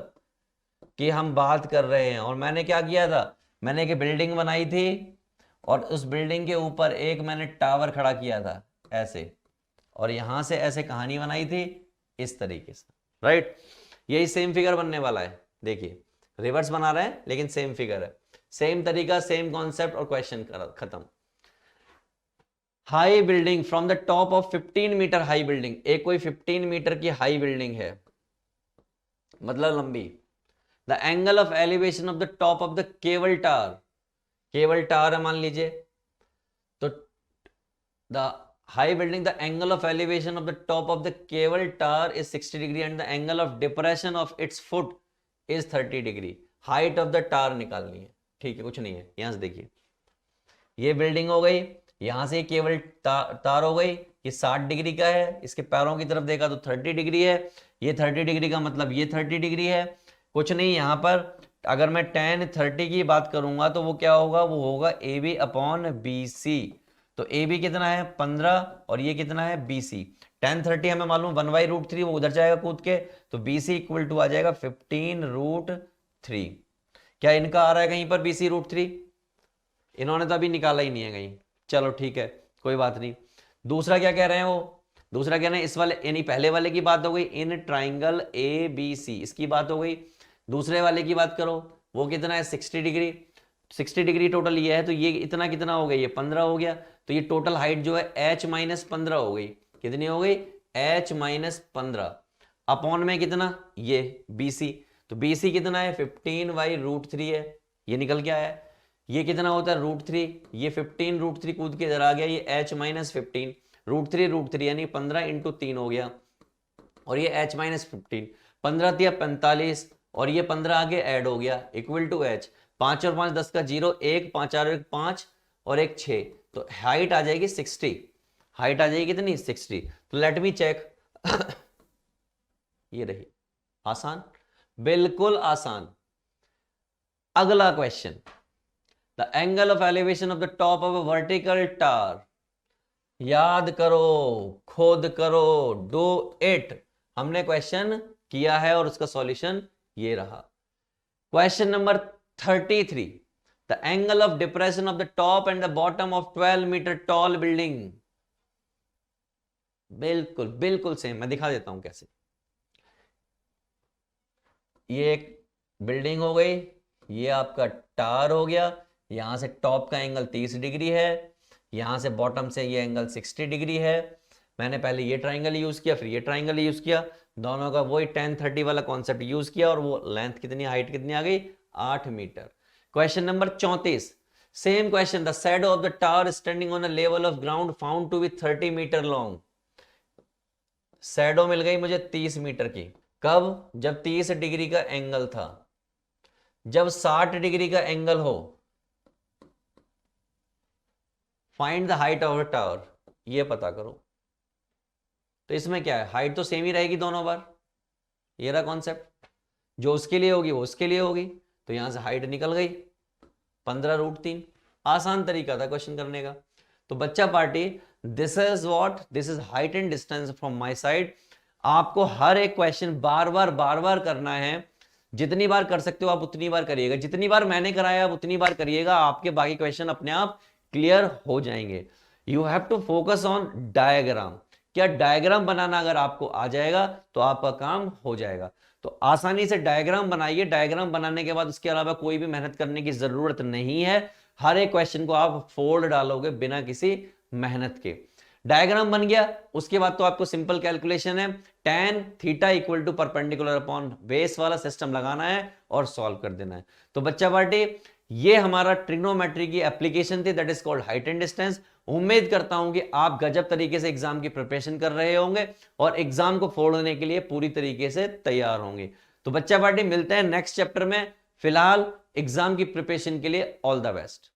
की हम बात कर रहे हैं। और मैंने क्या किया था, मैंने एक बिल्डिंग बनाई थी, और उस बिल्डिंग के ऊपर एक मैंने टावर खड़ा किया था ऐसे, और यहां से ऐसे कहानी बनाई थी इस तरीके से, राइट। यही सेम फिगर बनने वाला है। देखिए रिवर्स बना रहे हैं लेकिन सेम फिगर है, सेम तरीका, सेम कॉन्सेप्ट, और क्वेश्चन खत्म। High building from the top of 15 metre high building. एक कोई 15 मीटर की हाई बिल्डिंग है, मतलब लंबी। The angle of elevation of the top of the cable tower, cable tower है मान लीजिए, तो the high building, the angle of elevation of the top of the cable tower is 60 degree and the angle of depression of its foot is 30 degree. Height of the tower निकालनी है, ठीक है, कुछ नहीं है। यहां से देखिए ये बिल्डिंग हो गई, यहां से केवल तार हो गई, ये 60 डिग्री का है, इसके पैरों की तरफ देखा तो 30 डिग्री है, ये 30 डिग्री का मतलब ये 30 डिग्री है। कुछ नहीं, यहां पर अगर मैं tan 30 की बात करूंगा तो वो क्या होगा, वो होगा AB अपॉन BC। तो ए बी कितना है 15 और ये कितना है BC। 1030 हमें मालूम 1/√3 वो उधर जाएगा कूद के, तो BC इक्वल टू आ जाएगा 15√3। क्या इनका आ रहा है कहीं पर BC√3? इन्होंने तो अभी निकाला ही नहीं है कहीं। चलो ठीक है, कोई बात नहीं। दूसरा क्या कह रहे हैं वो? दूसरा कह रहे हैं इस वाले यानी पहले वाले की बात हो गई, इन ट्राइंगल ABC इसकी बात हो गई। दूसरे वाले की बात करो, वो कितना है 60 डिग्री। 60 डिग्री टोटल ये है, तो ये इतना कितना हो गया, ये 15 हो गया। तो ये टोटल हाइट जो है H-15 हो गई। कितनी हो गई? H-15 अपॉन में कितना, ये BC। तो BC कितना है 15/√3 है, ये निकल के आया है। ये कितना होता है √3, ये 15√3 कूद के इधर आ गया, ये H-15 √3 यानी 15 × 3 हो गया, और ये H-15 15 दिया 45 और ये 15 आगे ऐड हो गया इक्वल टू H। 5 और 5 10 का 0, 1 5 और 1 5 और 1 6, तो हाइट आ जाएगी 60। हाइट आ जाएगी कितनी 60। तो लेट मी चेक ये रही, आसान, बिल्कुल आसान। अगला question, the angle of elevation of the top of a vertical tower. याद करो, खुद करो, डू इट। हमने क्वेश्चन किया है और उसका सॉल्यूशन ये रहा। Question number 33, the angle of depression of the top and the bottom of 12 metre tall building. बिल्कुल बिल्कुल सेम, मैं दिखा देता हूं कैसे। ये एक बिल्डिंग हो गई, ये आपका टावर हो गया, यहां से टॉप का एंगल 30 डिग्री है, यहां से बॉटम से ये एंगल 60 डिग्री है। मैंने पहले ये ट्राइंगल यूज किया, फिर ये ट्राइंगल यूज किया, दोनों का वही 1030 वाला कॉन्सेप्ट यूज किया, और वो लेंथ कितनी, हाइट कितनी आ गई 8 metre. Question number 34, same question, the shadow of the tower standing on a level of ground found to be 30 metre long. Shadow मिल गई मुझे 30 मीटर की। कब? जब 30 डिग्री का एंगल था। जब 60 डिग्री का एंगल हो, find the height of a tower, ये पता करो। तो इसमें क्या है, हाइट तो सेम ही रहेगी दोनों बार, ये रहा कॉन्सेप्ट। जो उसके लिए होगी वो उसके लिए होगी, तो यहां से हाइट निकल गई 15√3। आसान तरीका था क्वेश्चन करने का। तो बच्चा party, this is what, this is height and distance from my side. आपको हर एक क्वेश्चन बार बार करना है। जितनी बार कर सकते हो आप उतनी बार करिएगा, जितनी बार मैंने कराया आप उतनी बार करिएगा, आपके बाकी क्वेश्चन अपने आप क्लियर हो जाएंगे। You have to focus on diagram. क्या डायग्राम बनाना अगर आपको आ जाएगा तो आपका काम हो जाएगा। तो आसानी से डायग्राम बनाइए, डायग्राम बनाने के बाद उसके अलावा कोई भी मेहनत करने की जरूरत नहीं है। हर एक क्वेश्चन को आप फोल्ड डालोगे बिना किसी मेहनत के। डायग्राम बन गया, उसके बाद तो आपको सिंपल कैलकुलेशन है, tan theta equal to perpendicular upon base वाला सिस्टम लगाना है और सॉल्व कर देना है। तो बच्चा पार्टी, ये हमारा ट्रिग्नोमेट्री की एप्लीकेशन थी, that is called height and distance. उम्मीद करता हूं कि आप गजब तरीके से एग्जाम की प्रिपरेशन कर रहे होंगे और एग्जाम को फोड़ने के लिए पूरी तरीके से तैयार होंगे। तो बच्चा पार्टी, मिलते हैं नेक्स्ट चैप्टर में। फिलहाल एग्जाम की प्रिपरेशन के लिए ऑल द बेस्ट।